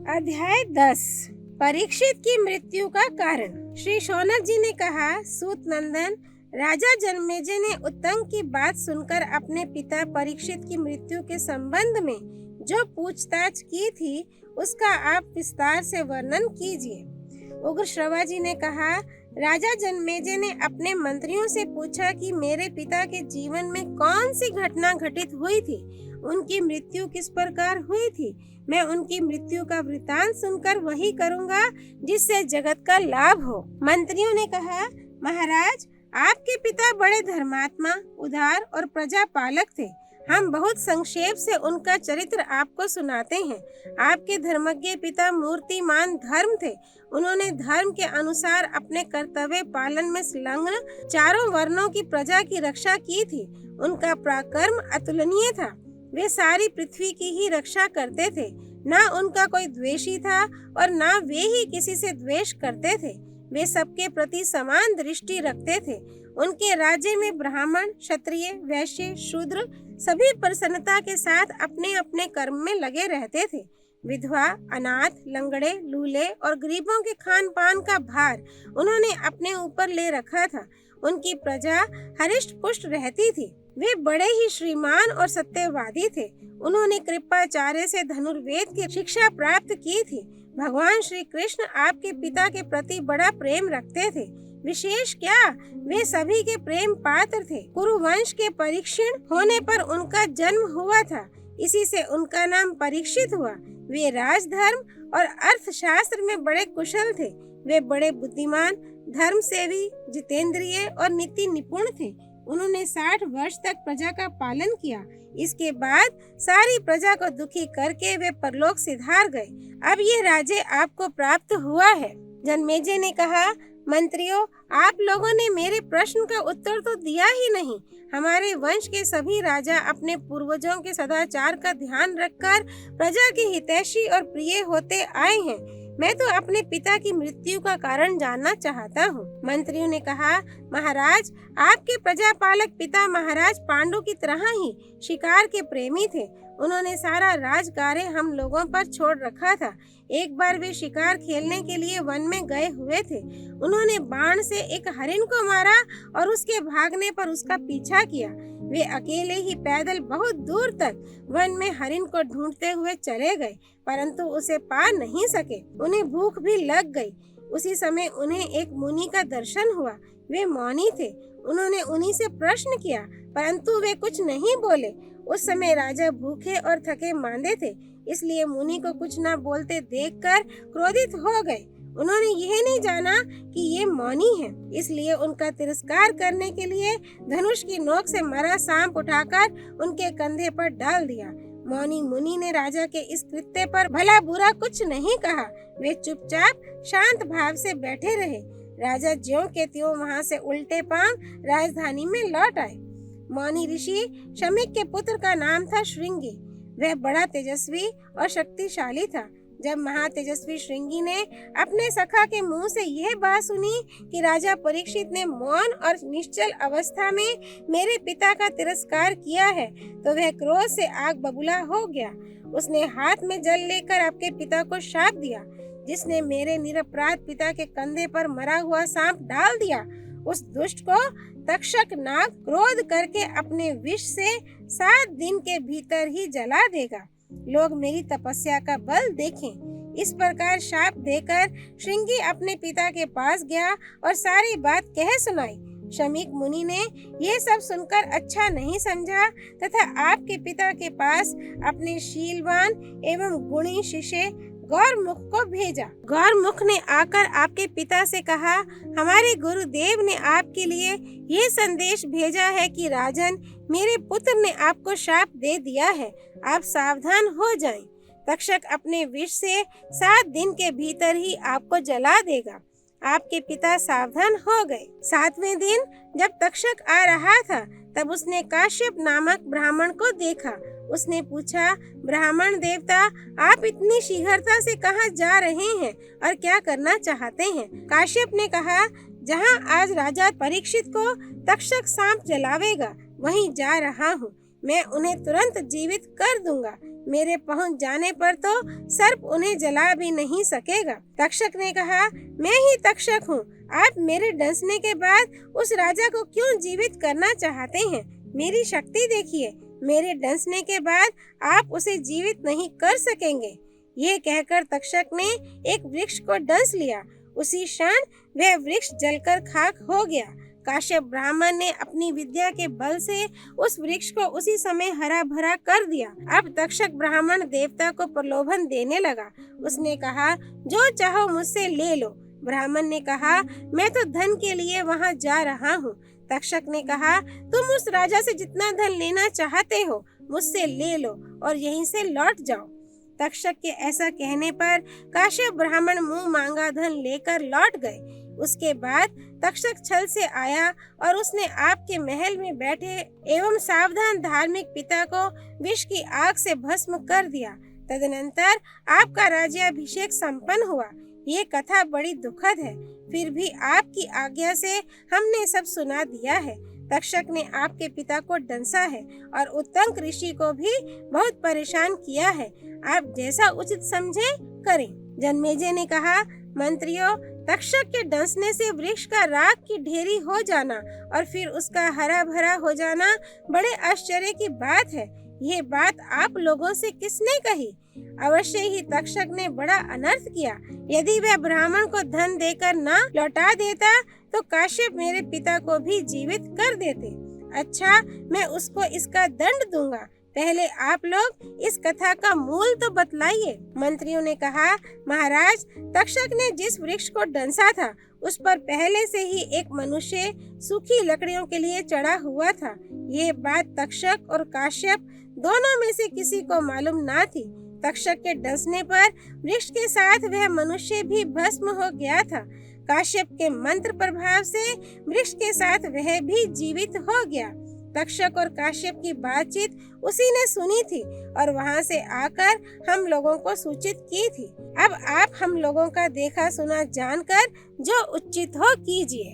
अध्याय 10। परीक्षित की मृत्यु का कारण। श्री शौनक जी ने कहा, सूत नंदन, राजा जन्मेजय ने उत्तंग की बात सुनकर अपने पिता परीक्षित की मृत्यु के संबंध में जो पूछताछ की थी उसका आप विस्तार से वर्णन कीजिए। उग्र श्रवा जी ने कहा, राजा जन्मेजय ने अपने मंत्रियों से पूछा कि मेरे पिता के जीवन में कौन सी घटना घटित हुई थी, उनकी मृत्यु किस प्रकार हुई थी। मैं उनकी मृत्यु का वृतांत सुनकर वही करूंगा जिससे जगत का लाभ हो। मंत्रियों ने कहा, महाराज, आपके पिता बड़े धर्मात्मा, उदार और प्रजा पालक थे। हम बहुत संक्षेप से उनका चरित्र आपको सुनाते हैं। आपके धर्मज्ञ पिता मूर्तिमान धर्म थे। उन्होंने धर्म के अनुसार अपने कर्तव्य पालन में संलग्न चारों वर्णों की प्रजा की रक्षा की थी। उनका पराक्रम अतुलनीय था। वे सारी पृथ्वी की ही रक्षा करते थे। ना उनका कोई द्वेषी था और ना वे ही किसी से द्वेष करते थे। वे सबके प्रति समान दृष्टि रखते थे। उनके राज्य में ब्राह्मण, क्षत्रिय, वैश्य, शूद्र सभी प्रसन्नता के साथ अपने अपने कर्म में लगे रहते थे। विधवा, अनाथ, लंगड़े, लूले और गरीबों के खान पान का भार उन्होंने अपने ऊपर ले रखा था। उनकी प्रजा हरिष्ट पुष्ट रहती थी। वे बड़े ही श्रीमान और सत्यवादी थे। उन्होंने कृपाचार्य से धनुर्वेद की शिक्षा प्राप्त की थी। भगवान श्री कृष्ण आपके पिता के प्रति बड़ा प्रेम रखते थे। विशेष क्या, वे सभी के प्रेम पात्र थे। कुरुवंश के परीक्षण होने पर उनका जन्म हुआ था, इसी से उनका नाम परीक्षित हुआ। वे राजधर्म और अर्थशास्त्र में बड़े कुशल थे। वे बड़े बुद्धिमान, धर्म सेवी, जितेंद्रिय और नीति निपुण थे। उन्होंने 60 वर्ष तक प्रजा का पालन किया। इसके बाद सारी प्रजा को दुखी करके वे परलोक सिधार गए। अब ये राज्य आपको प्राप्त हुआ है। जन्मेजय ने कहा, मंत्रियों, आप लोगों ने मेरे प्रश्न का उत्तर तो दिया ही नहीं। हमारे वंश के सभी राजा अपने पूर्वजों के सदाचार का ध्यान रखकर प्रजा के हितैषी और प्रिय होते आए हैं। मैं तो अपने पिता की मृत्यु का कारण जानना चाहता हूँ। मंत्रियों ने कहा, महाराज, आपके प्रजापालक पिता महाराज पांडु की तरह ही शिकार के प्रेमी थे। उन्होंने सारा राजकार्य हम लोगों पर छोड़ रखा था। एक बार वे शिकार खेलने के लिए वन में गए हुए थे। उन्होंने बाण से एक हरिण को मारा और उसके भागने पर उसका पीछा किया। वे अकेले ही पैदल बहुत दूर तक वन में हरिण को ढूंढते हुए चले गए, परंतु उसे पा नहीं सके। उन्हें भूख भी लग गई। उसी समय उन्हें एक मुनि का दर्शन हुआ। वे मौनी थे। उन्होंने उन्हीं से प्रश्न किया, परंतु वे कुछ नहीं बोले। उस समय राजा भूखे और थके मांदे थे, इसलिए मुनि को कुछ न बोलते देखकर क्रोधित हो गए। उन्होंने यह नहीं जाना कि ये मौनी है, इसलिए उनका तिरस्कार करने के लिए धनुष की नोक से मरा सांप उठाकर उनके कंधे पर डाल दिया। मौनी मुनि ने राजा के इस कृत्य पर भला बुरा कुछ नहीं कहा। वे चुपचाप शांत भाव से बैठे रहे। राजा ज्यों के त्यों वहां से उल्टे पांव राजधानी में लौट आए। मौनी ऋषि शमीक के पुत्र का नाम था श्रृंगी। वह बड़ा तेजस्वी और शक्तिशाली था। जब महातेजस्वी श्रृंगी ने अपने सखा के मुंह से यह बात सुनी कि राजा परीक्षित ने मौन और निश्चल अवस्था में मेरे पिता का तिरस्कार किया है, तो वह क्रोध से आग बबूला हो गया। उसने हाथ में जल लेकर आपके पिता को शाप दिया। जिसने मेरे निरपराध पिता के कंधे पर मरा हुआ सांप डाल दिया, उस दुष्ट को तक्षक नाग क्रोध करके अपने विष से 7 दिन के भीतर ही जला देगा। लोग मेरी तपस्या का बल देखें। इस प्रकार शाप देकर श्रृंगी अपने पिता के पास गया और सारी बात कह सुनाई। शमीक मुनि ने यह सब सुनकर अच्छा नहीं समझा तथा आपके पिता के पास अपने शीलवान एवं गुणी शिष्य गौरमुख को भेजा। गौरमुख ने आकर आपके पिता से कहा, हमारे गुरुदेव ने आपके लिए ये संदेश भेजा है कि राजन, मेरे पुत्र ने आपको शाप दे दिया है, आप सावधान हो जाएं। तक्षक अपने विष से 7 दिन के भीतर ही आपको जला देगा। आपके पिता सावधान हो गए। 7वें दिन जब तक्षक आ रहा था, तब उसने काश्यप नामक ब्राह्मण को देखा। उसने पूछा, ब्राह्मण देवता, आप इतनी शीघ्रता से कहाँ जा रहे हैं और क्या करना चाहते हैं? काश्यप ने कहा, जहाँ आज राजा परीक्षित को तक्षक सांप जलावेगा, वहीं जा रहा हूँ। मैं उन्हें तुरंत जीवित कर दूंगा। मेरे पहुंच जाने पर तो सर्प उन्हें जला भी नहीं सकेगा। तक्षक ने कहा, मैं ही तक्षक हूँ। आप मेरे डसने के बाद उस राजा को क्यों जीवित करना चाहते हैं? मेरी शक्ति देखिए। मेरे डसने के बाद आप उसे जीवित नहीं कर सकेंगे। ये कहकर तक्षक ने एक वृक्ष को डस लिया। उसी क्षण वह वृक्ष जलकर खाक हो गया। काश्यप ब्राह्मण ने अपनी विद्या के बल से उस वृक्ष को उसी समय हरा भरा कर दिया। अब तक्षक ब्राह्मण देवता को प्रलोभन देने लगा। उसने कहा, जो चाहो मुझसे ले लो। ब्राह्मण ने कहा, मैं तो धन के लिए वहाँ जा रहा हूँ। तक्षक ने कहा, तुम उस राजा से जितना धन लेना चाहते हो मुझसे ले लो और यहीं से लौट जाओ। तक्षक के ऐसा कहने पर काश्यप ब्राह्मण मुंह मांगा धन लेकर लौट गए। उसके बाद तक्षक छल से आया और उसने आपके महल में बैठे एवं सावधान धार्मिक पिता को विष की आग से भस्म कर दिया। तदनंतर आपका राज्याभिषेक संपन्न हुआ। ये कथा बड़ी दुखद है, फिर भी आपकी आज्ञा से हमने सब सुना दिया है। तक्षक ने आपके पिता को डंसा है और उत्तंक ऋषि को भी बहुत परेशान किया है। आप जैसा उचित समझे करें। जन्मेजय ने कहा, मंत्रियों, तक्षक के डंसने से वृक्ष का राख की ढेरी हो जाना और फिर उसका हरा भरा हो जाना बड़े आश्चर्य की बात है। ये बात आप लोगों से किसने कही? अवश्य ही तक्षक ने बड़ा अनर्थ किया। यदि वह ब्राह्मण को धन देकर न लौटा देता तो काश्यप मेरे पिता को भी जीवित कर देते। अच्छा, मैं उसको इसका दंड दूंगा। पहले आप लोग इस कथा का मूल तो बतलाइए। मंत्रियों ने कहा, महाराज, तक्षक ने जिस वृक्ष को डंसा था उस पर पहले से ही एक मनुष्य सूखी लकड़ियों के लिए चढ़ा हुआ था। ये बात तक्षक और काश्यप दोनों में से किसी को मालूम ना थी। तक्षक के डसने पर वृक्ष के साथ वह मनुष्य भी भस्म हो गया था। काश्यप के मंत्र प्रभाव से वृक्ष के साथ वह भी जीवित हो गया। तक्षक और काश्यप की बातचीत उसी ने सुनी थी और वहां से आकर हम लोगों को सूचित की थी। अब आप हम लोगों का देखा सुना जानकर जो उचित हो कीजिए।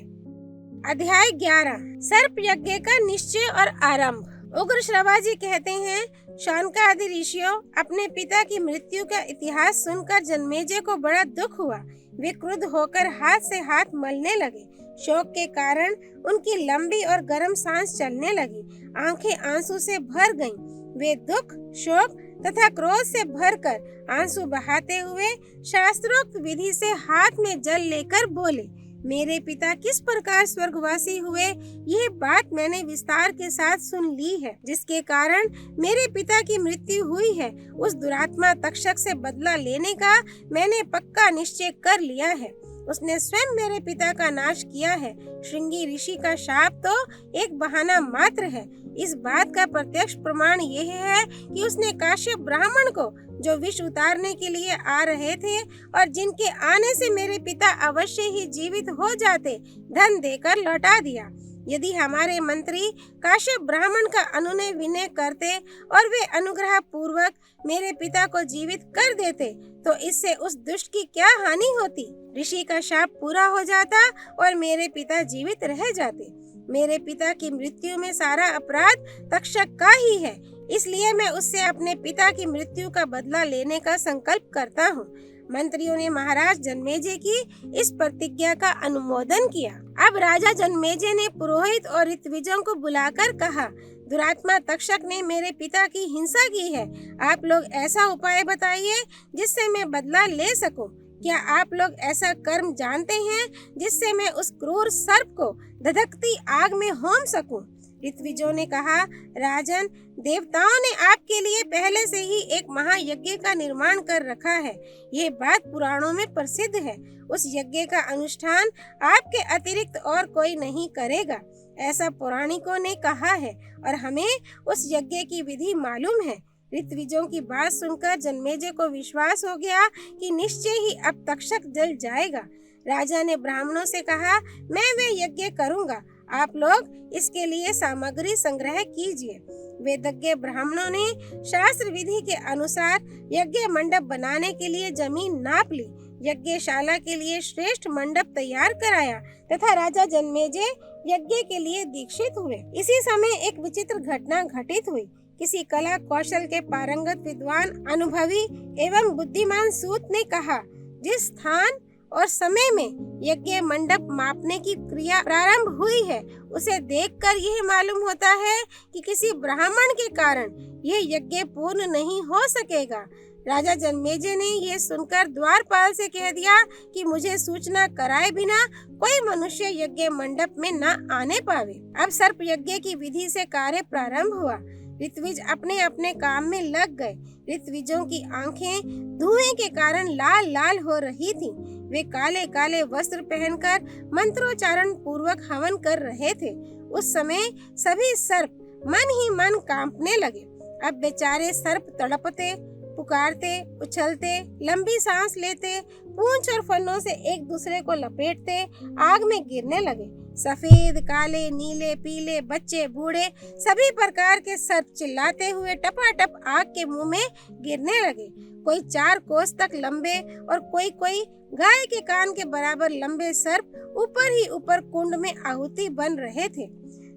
अध्याय 11 सर्प यज्ञ का निश्चय और आरंभ। उग्र श्रवाजी कहते हैं, शौनकादि ऋषियों, अपने पिता की मृत्यु का इतिहास सुनकर जन्मेजय को बड़ा दुख हुआ। वे क्रुद्ध होकर हाथ से हाथ मलने लगे। शोक के कारण उनकी लंबी और गर्म सांस चलने लगी। आंखें आंसू से भर गईं। वे दुख, शोक तथा क्रोध से भरकर आंसू बहाते हुए शास्त्रोक्त विधि से हाथ में जल लेकर बोले, मेरे पिता किस प्रकार स्वर्गवासी हुए, यह बात मैंने विस्तार के साथ सुन ली है। जिसके कारण मेरे पिता की मृत्यु हुई है, उस दुरात्मा तक्षक से बदला लेने का मैंने पक्का निश्चय कर लिया है। उसने स्वयं मेरे पिता का नाश किया है। श्रृंगी ऋषि का शाप तो एक बहाना मात्र है। इस बात का प्रत्यक्ष प्रमाण यह है कि उसने काश्यप ब्राह्मण को, जो विष उतारने के लिए आ रहे थे और जिनके आने से मेरे पिता अवश्य ही जीवित हो जाते, धन देकर लौटा दिया। यदि हमारे मंत्री काश्यप ब्राह्मण का अनुनय विनय करते और वे अनुग्रह पूर्वक मेरे पिता को जीवित कर देते, तो इससे उस दुष्ट की क्या हानि होती। ऋषि का शाप पूरा हो जाता और मेरे पिता जीवित रह जाते। मेरे पिता की मृत्यु में सारा अपराध तक्षक का ही है, इसलिए मैं उससे अपने पिता की मृत्यु का बदला लेने का संकल्प करता हूँ। मंत्रियों ने महाराज जन्मेजय की इस प्रतिज्ञा का अनुमोदन किया। अब राजा जन्मेजय ने पुरोहित और ऋत्विजों को बुलाकर कहा, दुरात्मा तक्षक ने मेरे पिता की हिंसा की है। आप लोग ऐसा उपाय बताइए जिससे मैं बदला ले सकूं। क्या आप लोग ऐसा कर्म जानते हैं जिससे मैं उस क्रूर सर्प को धधकती आग में होम सकूं? ऋत्विजों ने कहा, राजन, देवताओं ने आपके लिए पहले से ही एक महायज्ञ का निर्माण कर रखा है। ये बात पुराणों में प्रसिद्ध है। उस यज्ञ का अनुष्ठान आपके अतिरिक्त और कोई नहीं करेगा, ऐसा पौराणिकों ने कहा है और हमें उस यज्ञ की विधि मालूम है। ऋत्विजों की बात सुनकर जन्मेजय को विश्वास हो गया कि निश्चय ही अब तक्षक जल जाएगा। राजा ने ब्राह्मणों से कहा, मैं वे यज्ञ करूंगा, आप लोग इसके लिए सामग्री संग्रह कीजिए। वेदज्ञ ब्राह्मणों ने शास्त्र विधि के अनुसार यज्ञ मंडप बनाने के लिए जमीन नाप ली, यज्ञशाला के लिए श्रेष्ठ मंडप तैयार कराया तथा राजा जन्मेजय यज्ञ के लिए दीक्षित हुए। इसी समय एक विचित्र घटना घटित हुई। किसी कला कौशल के पारंगत विद्वान, अनुभवी एवं बुद्धिमान सूत ने कहा, जिस स्थान और समय में यज्ञ मंडप मापने की क्रिया प्रारंभ हुई है, उसे देखकर यह मालूम होता है कि किसी ब्राह्मण के कारण यह यज्ञ पूर्ण नहीं हो सकेगा। राजा जन्मेजय ने यह सुनकर द्वारपाल से कह दिया कि मुझे सूचना कराए बिना कोई मनुष्य यज्ञ मंडप में न आने पावे। अब सर्प यज्ञ की विधि से कार्य प्रारंभ हुआ। ऋत्विज अपने अपने काम में लग गए। ऋत्विजों की आंखें धुएं के कारण लाल लाल हो रही थीं। वे काले काले वस्त्र पहनकर मंत्रोच्चारण पूर्वक हवन कर रहे थे। उस समय सभी सर्प मन ही मन कांपने लगे। अब बेचारे सर्प तड़पते, पुकारते, उछलते, लंबी सांस लेते, पूंछ और फनों से एक दूसरे को लपेटते आग में गिरने लगे। सफेद, काले, नीले, पीले, बच्चे, बूढ़े, सभी प्रकार के सर्प चिल्लाते हुए टपाटप आग के मुंह में गिरने लगे। कोई 4 कोस तक लंबे और कोई गाय के कान के बराबर लंबे सर्प ऊपर ही ऊपर कुंड में आहुति बन रहे थे।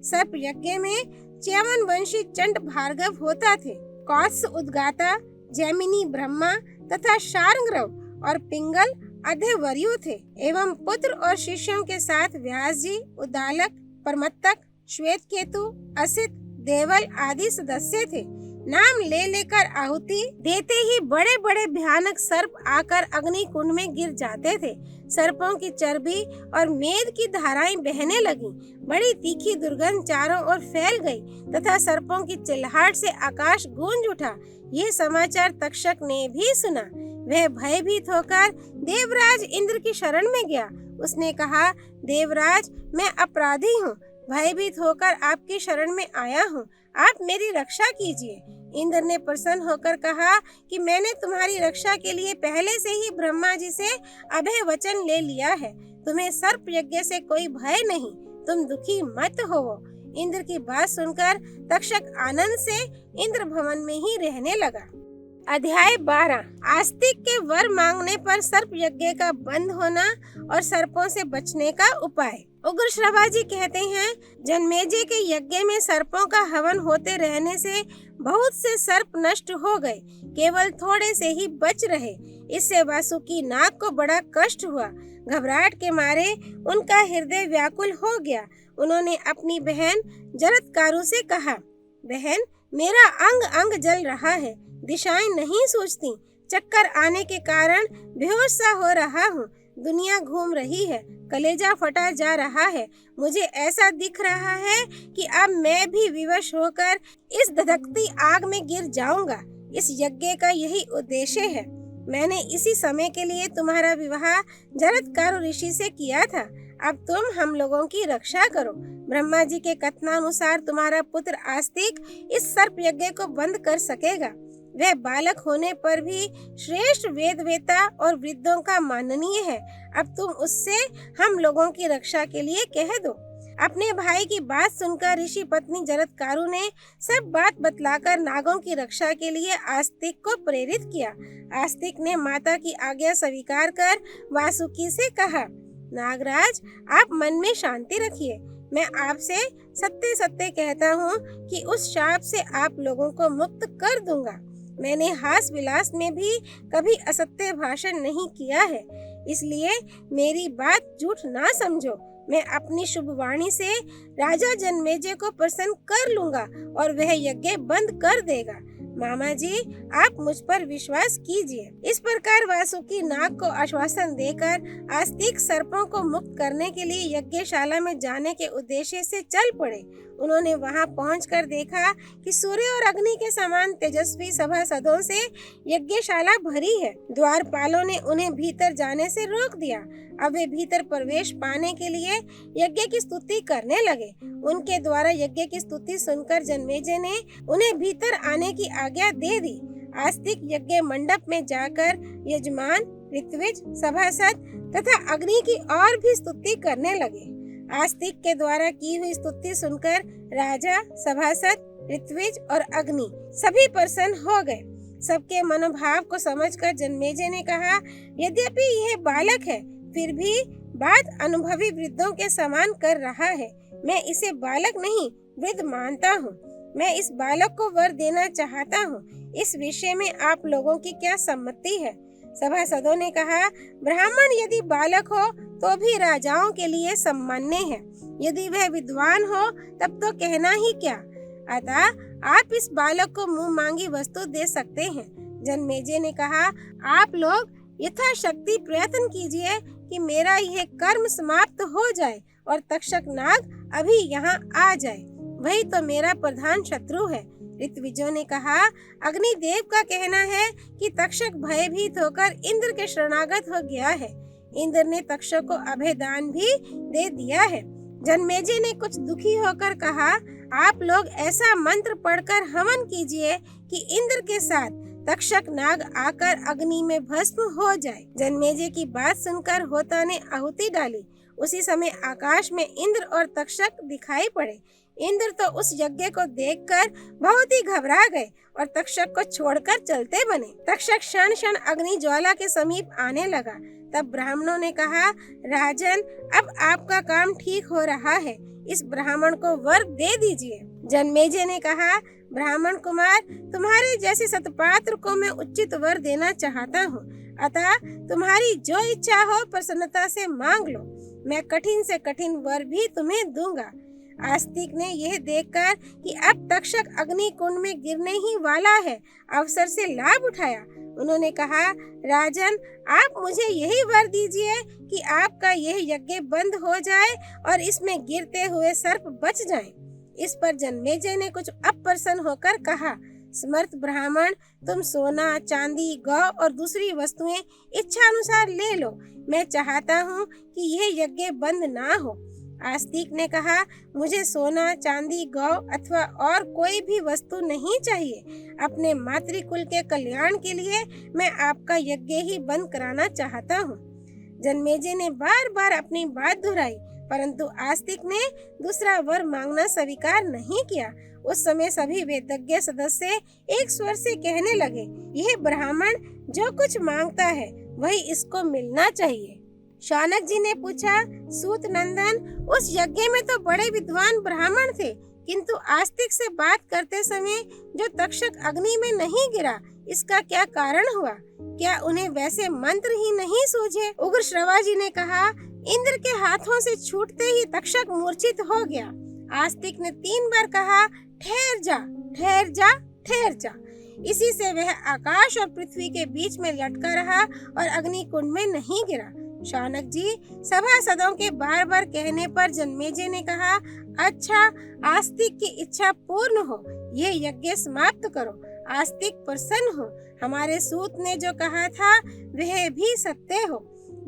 सर्प यज्ञ में च्यवन वंशी चंड भार्गव होता थे। कौत्स उद्गाता, जैमिनी ब्रह्मा तथा शार्ंगरव और पिंगल अध्यवर्यु थे एवं पुत्र और शिष्यों के साथ व्यास जी, उद्दालक, परमत्तक, श्वेत केतु, असित, देवल आदि सदस्य थे। नाम ले लेकर आहुति देते ही बड़े बड़े भयानक सर्प आकर अग्नि कुंड में गिर जाते थे। सर्पों की चर्बी और मेद की धाराएं बहने लगीं। बड़ी तीखी दुर्गंध चारों ओर फैल गई तथा सर्पों की चिल्लाहट से आकाश गूंज उठा। ये समाचार तक्षक ने भी सुना। वह भयभीत होकर देवराज इंद्र की शरण में गया। उसने कहा, देवराज, मैं अपराधी हूँ, भयभीत होकर आपकी शरण में आया हूँ, आप मेरी रक्षा कीजिए। इंद्र ने प्रसन्न होकर कहा कि मैंने तुम्हारी रक्षा के लिए पहले से ही ब्रह्मा जी से अभय वचन ले लिया है। तुम्हें सर्प यज्ञ से कोई भय नहीं, तुम दुखी मत होवो। इंद्र की बात सुनकर तक्षक आनंद से इंद्र भवन में ही रहने लगा। अध्याय 12। आस्तिक के वर मांगने पर सर्प यज्ञ का बंद होना और सर्पों से बचने का उपाय। उग्र श्रवा जी कहते हैं, जन्मेजय के यज्ञ में सर्पों का हवन होते रहने से बहुत से सर्प नष्ट हो गए, केवल थोड़े से ही बच रहे। इससे वासुकी नाग को बड़ा कष्ट हुआ। घबराहट के मारे उनका हृदय व्याकुल हो गया। उन्होंने अपनी बहन जरत्कारु से कहा, बहन, मेरा अंग अंग जल रहा है, दिशाएं नहीं सूझती, चक्कर आने के कारण बेहोश सा हो रहा हूँ, दुनिया घूम रही है, कलेजा फटा जा रहा है। मुझे ऐसा दिख रहा है कि अब मैं भी विवश होकर इस धधकती आग में गिर जाऊंगा। इस यज्ञ का यही उद्देश्य है। मैंने इसी समय के लिए तुम्हारा विवाह जरत्कारु ऋषि से किया था। अब तुम हम लोगों की रक्षा करो। ब्रह्मा जी के कथनानुसार तुम्हारा पुत्र आस्तिक इस सर्प यज्ञ को बंद कर सकेगा। वह बालक होने पर भी श्रेष्ठ वेदवेता और वृद्धों का माननीय है। अब तुम उससे हम लोगों की रक्षा के लिए कह दो। अपने भाई की बात सुनकर ऋषि पत्नी जरत्कारु ने सब बात बतलाकर नागों की रक्षा के लिए आस्तिक को प्रेरित किया। आस्तिक ने माता की आज्ञा स्वीकार कर वासुकी से कहा, नागराज, आप मन में शांति रखिए। मैं आपसे सत्य सत्य कहता हूँ कि उस शाप से आप लोगों को मुक्त कर दूंगा। मैंने हास विलास में भी कभी असत्य भाषण नहीं किया है, इसलिए मेरी बात झूठ ना समझो। मैं अपनी शुभ वाणी से राजा जन्मेजय को प्रसन्न कर लूंगा और वह यज्ञ बंद कर देगा। मामा जी, आप मुझ पर विश्वास कीजिए। इस प्रकार वासुकी नाग को आश्वासन देकर आस्तिक सर्पों को मुक्त करने के लिए यज्ञशाला में जाने के उद्देश्य से चल पड़े। उन्होंने वहां पहुंचकर देखा कि सूर्य और अग्नि के समान तेजस्वी सभासदों से यज्ञशाला भरी है। द्वारपालों ने उन्हें भीतर जाने से रोक दिया। अब वे भीतर प्रवेश पाने के लिए यज्ञ की स्तुति करने लगे। उनके द्वारा यज्ञ की स्तुति सुनकर जन्मेजय ने उन्हें भीतर आने की आज्ञा दे दी। आस्तिक यज्ञ मंडप में जाकर यजमान, ऋत्विज, सभासद तथा अग्नि की और भी स्तुति करने लगे। आस्तिक के द्वारा की हुई स्तुति सुनकर राजा, सभासद, ऋत्विज और अग्नि सभी प्रसन्न हो गए। सबके मनोभाव को समझकर जन्मेजय ने कहा, यद्यपि यह बालक है, फिर भी बात अनुभवी वृद्धों के समान कर रहा है। मैं इसे बालक नहीं, वृद्ध मानता हूँ। मैं इस बालक को वर देना चाहता हूँ। इस विषय में आप लोगों की क्या सम्मति है? सभासदों ने कहा, ब्राह्मण यदि बालक हो तो भी राजाओं के लिए सम्मान्य है। यदि वह विद्वान हो तब तो कहना ही क्या। अतः आप इस बालक को मुंह मांगी वस्तु दे सकते हैं। जन्मेजय ने कहा, आप लोग यथाशक्ति प्रयत्न कीजिए कि मेरा यह कर्म समाप्त हो जाए और तक्षक नाग अभी यहाँ आ जाए। वही तो मेरा प्रधान शत्रु है। ऋत्विजों ने कहा, अग्निदेव का कहना है कि तक्षक भयभीत होकर इंद्र के शरणागत हो गया है। इंद्र ने तक्षक को अभयदान भी दे दिया है। जन्मेजय ने कुछ दुखी होकर कहा, आप लोग ऐसा मंत्र पढ़कर हवन कीजिए कि इंद्र के साथ तक्षक नाग आकर अग्नि में भस्म हो जाए। जन्मेजय की बात सुनकर होता ने आहुति डाली। उसी समय आकाश में इंद्र और तक्षक दिखाई पड़े। इंद्र तो उस यज्ञ को देखकर बहुत ही घबरा गए और तक्षक को छोड़कर चलते बने। तक्षक क्षण क्षण अग्नि ज्वाला के समीप आने लगा। तब ब्राह्मणों ने कहा, राजन, अब आपका काम ठीक हो रहा है। इस ब्राह्मण को वर दे दीजिए। जन्मेजय ने कहा, ब्राह्मण कुमार, तुम्हारे जैसे सतपात्र को मैं उचित वर देना चाहता हूँ। अतः तुम्हारी जो इच्छा हो प्रसन्नता से मांग लो। मैं कठिन से कठिन वर भी तुम्हें दूंगा। आस्तिक ने यह देखकर कि अब तक्षक अग्नि कुंड में गिरने ही वाला है, अवसर से लाभ उठाया। उन्होंने कहा, राजन, आप मुझे यही वर दीजिए कि आपका यह यज्ञ बंद हो जाए और इसमें गिरते हुए सर्प बच जाएं। इस पर जन्मेजय ने कुछ अप्रसन्न होकर कहा, समर्थ ब्राह्मण, तुम सोना, चांदी, गौ और दूसरी वस्तुएं इच्छा अनुसार ले लो। मैं चाहता हूँ कि यह यज्ञ बंद ना हो। आस्तिक ने कहा, मुझे सोना, चांदी, गौ अथवा और कोई भी वस्तु नहीं चाहिए। अपने मातृकुल के कल्याण के लिए मैं आपका यज्ञ ही बंद कराना चाहता हूँ। जन्मेजय ने बार बार अपनी बात दोहराई, परंतु आस्तिक ने दूसरा वर मांगना स्वीकार नहीं किया। उस समय सभी वेदज्ञ सदस्य एक स्वर से कहने लगे, यह ब्राह्मण जो कुछ मांगता है वही इसको मिलना चाहिए। शौनक जी ने पूछा, सूत नंदन, उस यज्ञ में तो बड़े विद्वान ब्राह्मण थे, किंतु आस्तिक से बात करते समय जो तक्षक अग्नि में नहीं गिरा, इसका क्या कारण हुआ? क्या उन्हें वैसे मंत्र ही नहीं सूझे? उग्र श्रवा जी ने कहा, इंद्र के हाथों से छूटते ही तक्षक मूर्छित हो गया। आस्तिक ने 3 बार कहा, ठहर जा, ठहर जा, ठहर जा। इसी से वह आकाश और पृथ्वी के बीच में लटका रहा और अग्नि कुंड में नहीं गिरा। शौनक जी, सभासदों के बार बार कहने पर जन्मेजय ने कहा, अच्छा, आस्तिक की इच्छा पूर्ण हो, ये यज्ञ समाप्त करो। आस्तिक प्रसन्न हो, हमारे सूत ने जो कहा था वह भी सत्य हो।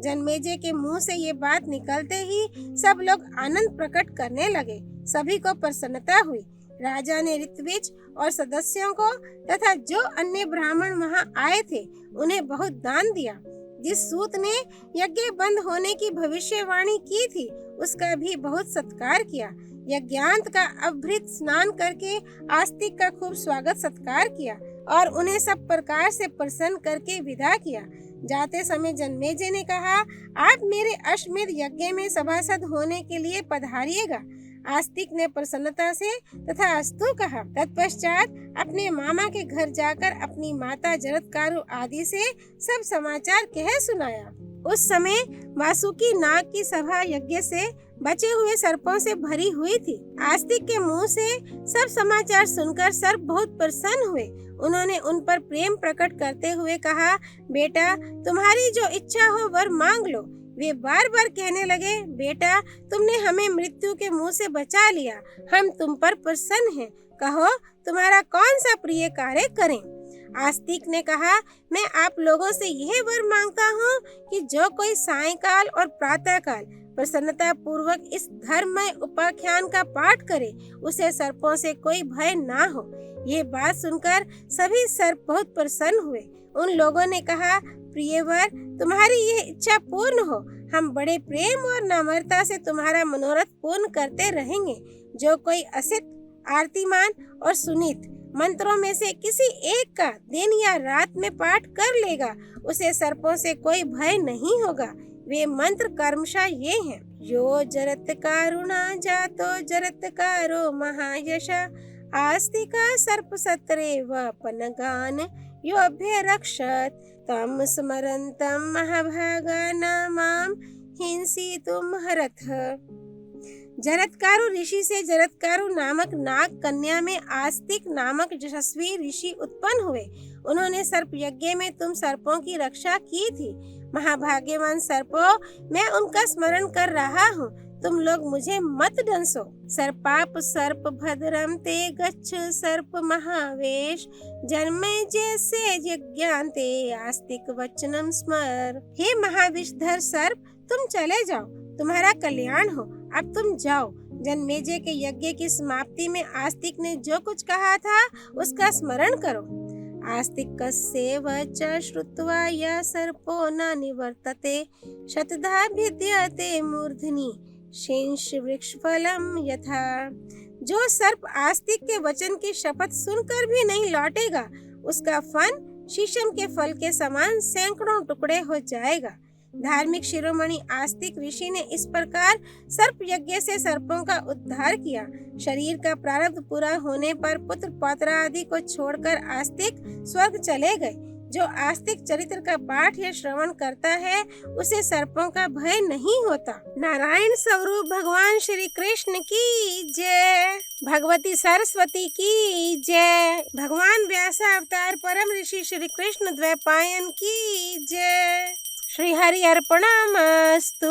जन्मेजय के मुंह से ये बात निकलते ही सब लोग आनंद प्रकट करने लगे। सभी को प्रसन्नता हुई। राजा ने ऋत्विज और सदस्यों को तथा जो अन्य ब्राह्मण वहां आए थे उन्हें बहुत दान दिया। जिस सूत ने यज्ञ बंद होने की भविष्यवाणी की थी उसका भी बहुत सत्कार किया। यज्ञांत का अभृत स्नान करके आस्तिक का खूब स्वागत सत्कार किया और उन्हें सब प्रकार से प्रसन्न करके विदा किया। जाते समय जन्मेजय ने कहा, आप मेरे अश्वमेध यज्ञ में सभासद होने के लिए पधारिएगा। आस्तिक ने प्रसन्नता से तथा अस्तु कहा। तत्पश्चात अपने मामा के घर जाकर अपनी माता जरत्कारु आदि से सब समाचार कह सुनाया। उस समय वासुकी नाग की सभा यज्ञ से बचे हुए सर्पों से भरी हुई थी। आस्तिक के मुंह से सब समाचार सुनकर सर्प बहुत प्रसन्न हुए। उन्होंने उन पर प्रेम प्रकट करते हुए कहा, बेटा, तुम्हारी जो इच्छा हो वर मांग लो। वे बार बार कहने लगे, बेटा, तुमने हमें मृत्यु के मुंह से बचा लिया, हम तुम पर प्रसन्न हैं। कहो, तुम्हारा कौन सा प्रिय कार्य करें? आस्तिक ने कहा, मैं आप लोगों से यह वर मांगता हूँ कि जो कोई सायंकाल और प्रातःकाल प्रसन्नता पूर्वक इस धर्ममय उपाख्यान का पाठ करे, उसे सर्पों से कोई भय ना हो। ये बात सुनकर सभी सर्प बहुत प्रसन्न हुए। उन लोगों ने कहा, प्रियवर, तुम्हारी यह इच्छा पूर्ण हो। हम बड़े प्रेम और नम्रता से तुम्हारा मनोरथ पूर्ण करते रहेंगे। जो कोई असित, आरतीमान और सुनीत मंत्रों में से किसी एक का दिन या रात में पाठ कर लेगा, उसे सर्पों से कोई भय नहीं होगा। वे मंत्र कर्मशः ये हैं, यो जरत कारुणा जातो जरत्कारो महायशा, आस्तिका सर्प सत्रे व पनगान यो अभ्यरक्षत तम स्मरन्तं महाभागानामाम हिंसितुम हरथ। जरत्कारु ऋषि से जरत्कारु नामक नाग कन्या में आस्तिक नामक यशस्वी ऋषि उत्पन्न हुए। उन्होंने सर्प यज्ञ में तुम सर्पों की रक्षा की थी। महाभाग्यवान सर्पों, मैं उनका स्मरण कर रहा हूँ, तुम लोग मुझे मत डंसो। सर्पाप सर्प भद्रम ते गच्छ सर्प महावेश, जन्मे जैसे यज्ञान्ते आस्तिक वचनम स्मर। हे महाविषधर सर्प, तुम चले जाओ, तुम्हारा कल्याण हो। अब तुम जाओ। जन्मेजय के यज्ञ की समाप्ति में आस्तिक ने जो कुछ कहा था उसका स्मरण करो। आस्तिकस्य वच श्रुत्वा यः सर्पो न निवर्तते, शतधा भिद्यते मूर्धनि शींश वृक्षफलम यथा। जो सर्प आस्तिक के वचन की शपथ सुनकर भी नहीं लौटेगा, उसका फन शीशम के फल के समान सैकड़ों टुकड़े हो जाएगा। धार्मिक शिरोमणि आस्तिक ऋषि ने इस प्रकार सर्प यज्ञ से सर्पों का उद्धार किया। शरीर का प्रारब्ध पूरा होने पर पुत्र पौत्र आदि को छोड़कर आस्तिक स्वर्ग चले गए। जो आस्तिक चरित्र का पाठ या श्रवण करता है उसे सर्पों का भय नहीं होता। नारायण स्वरूप भगवान श्री कृष्ण की जय। भगवती सरस्वती की जय। भगवान व्यास अवतार परम ऋषि श्री कृष्ण द्वैपायन की जय। श्री हरि अर्पणमस्तु।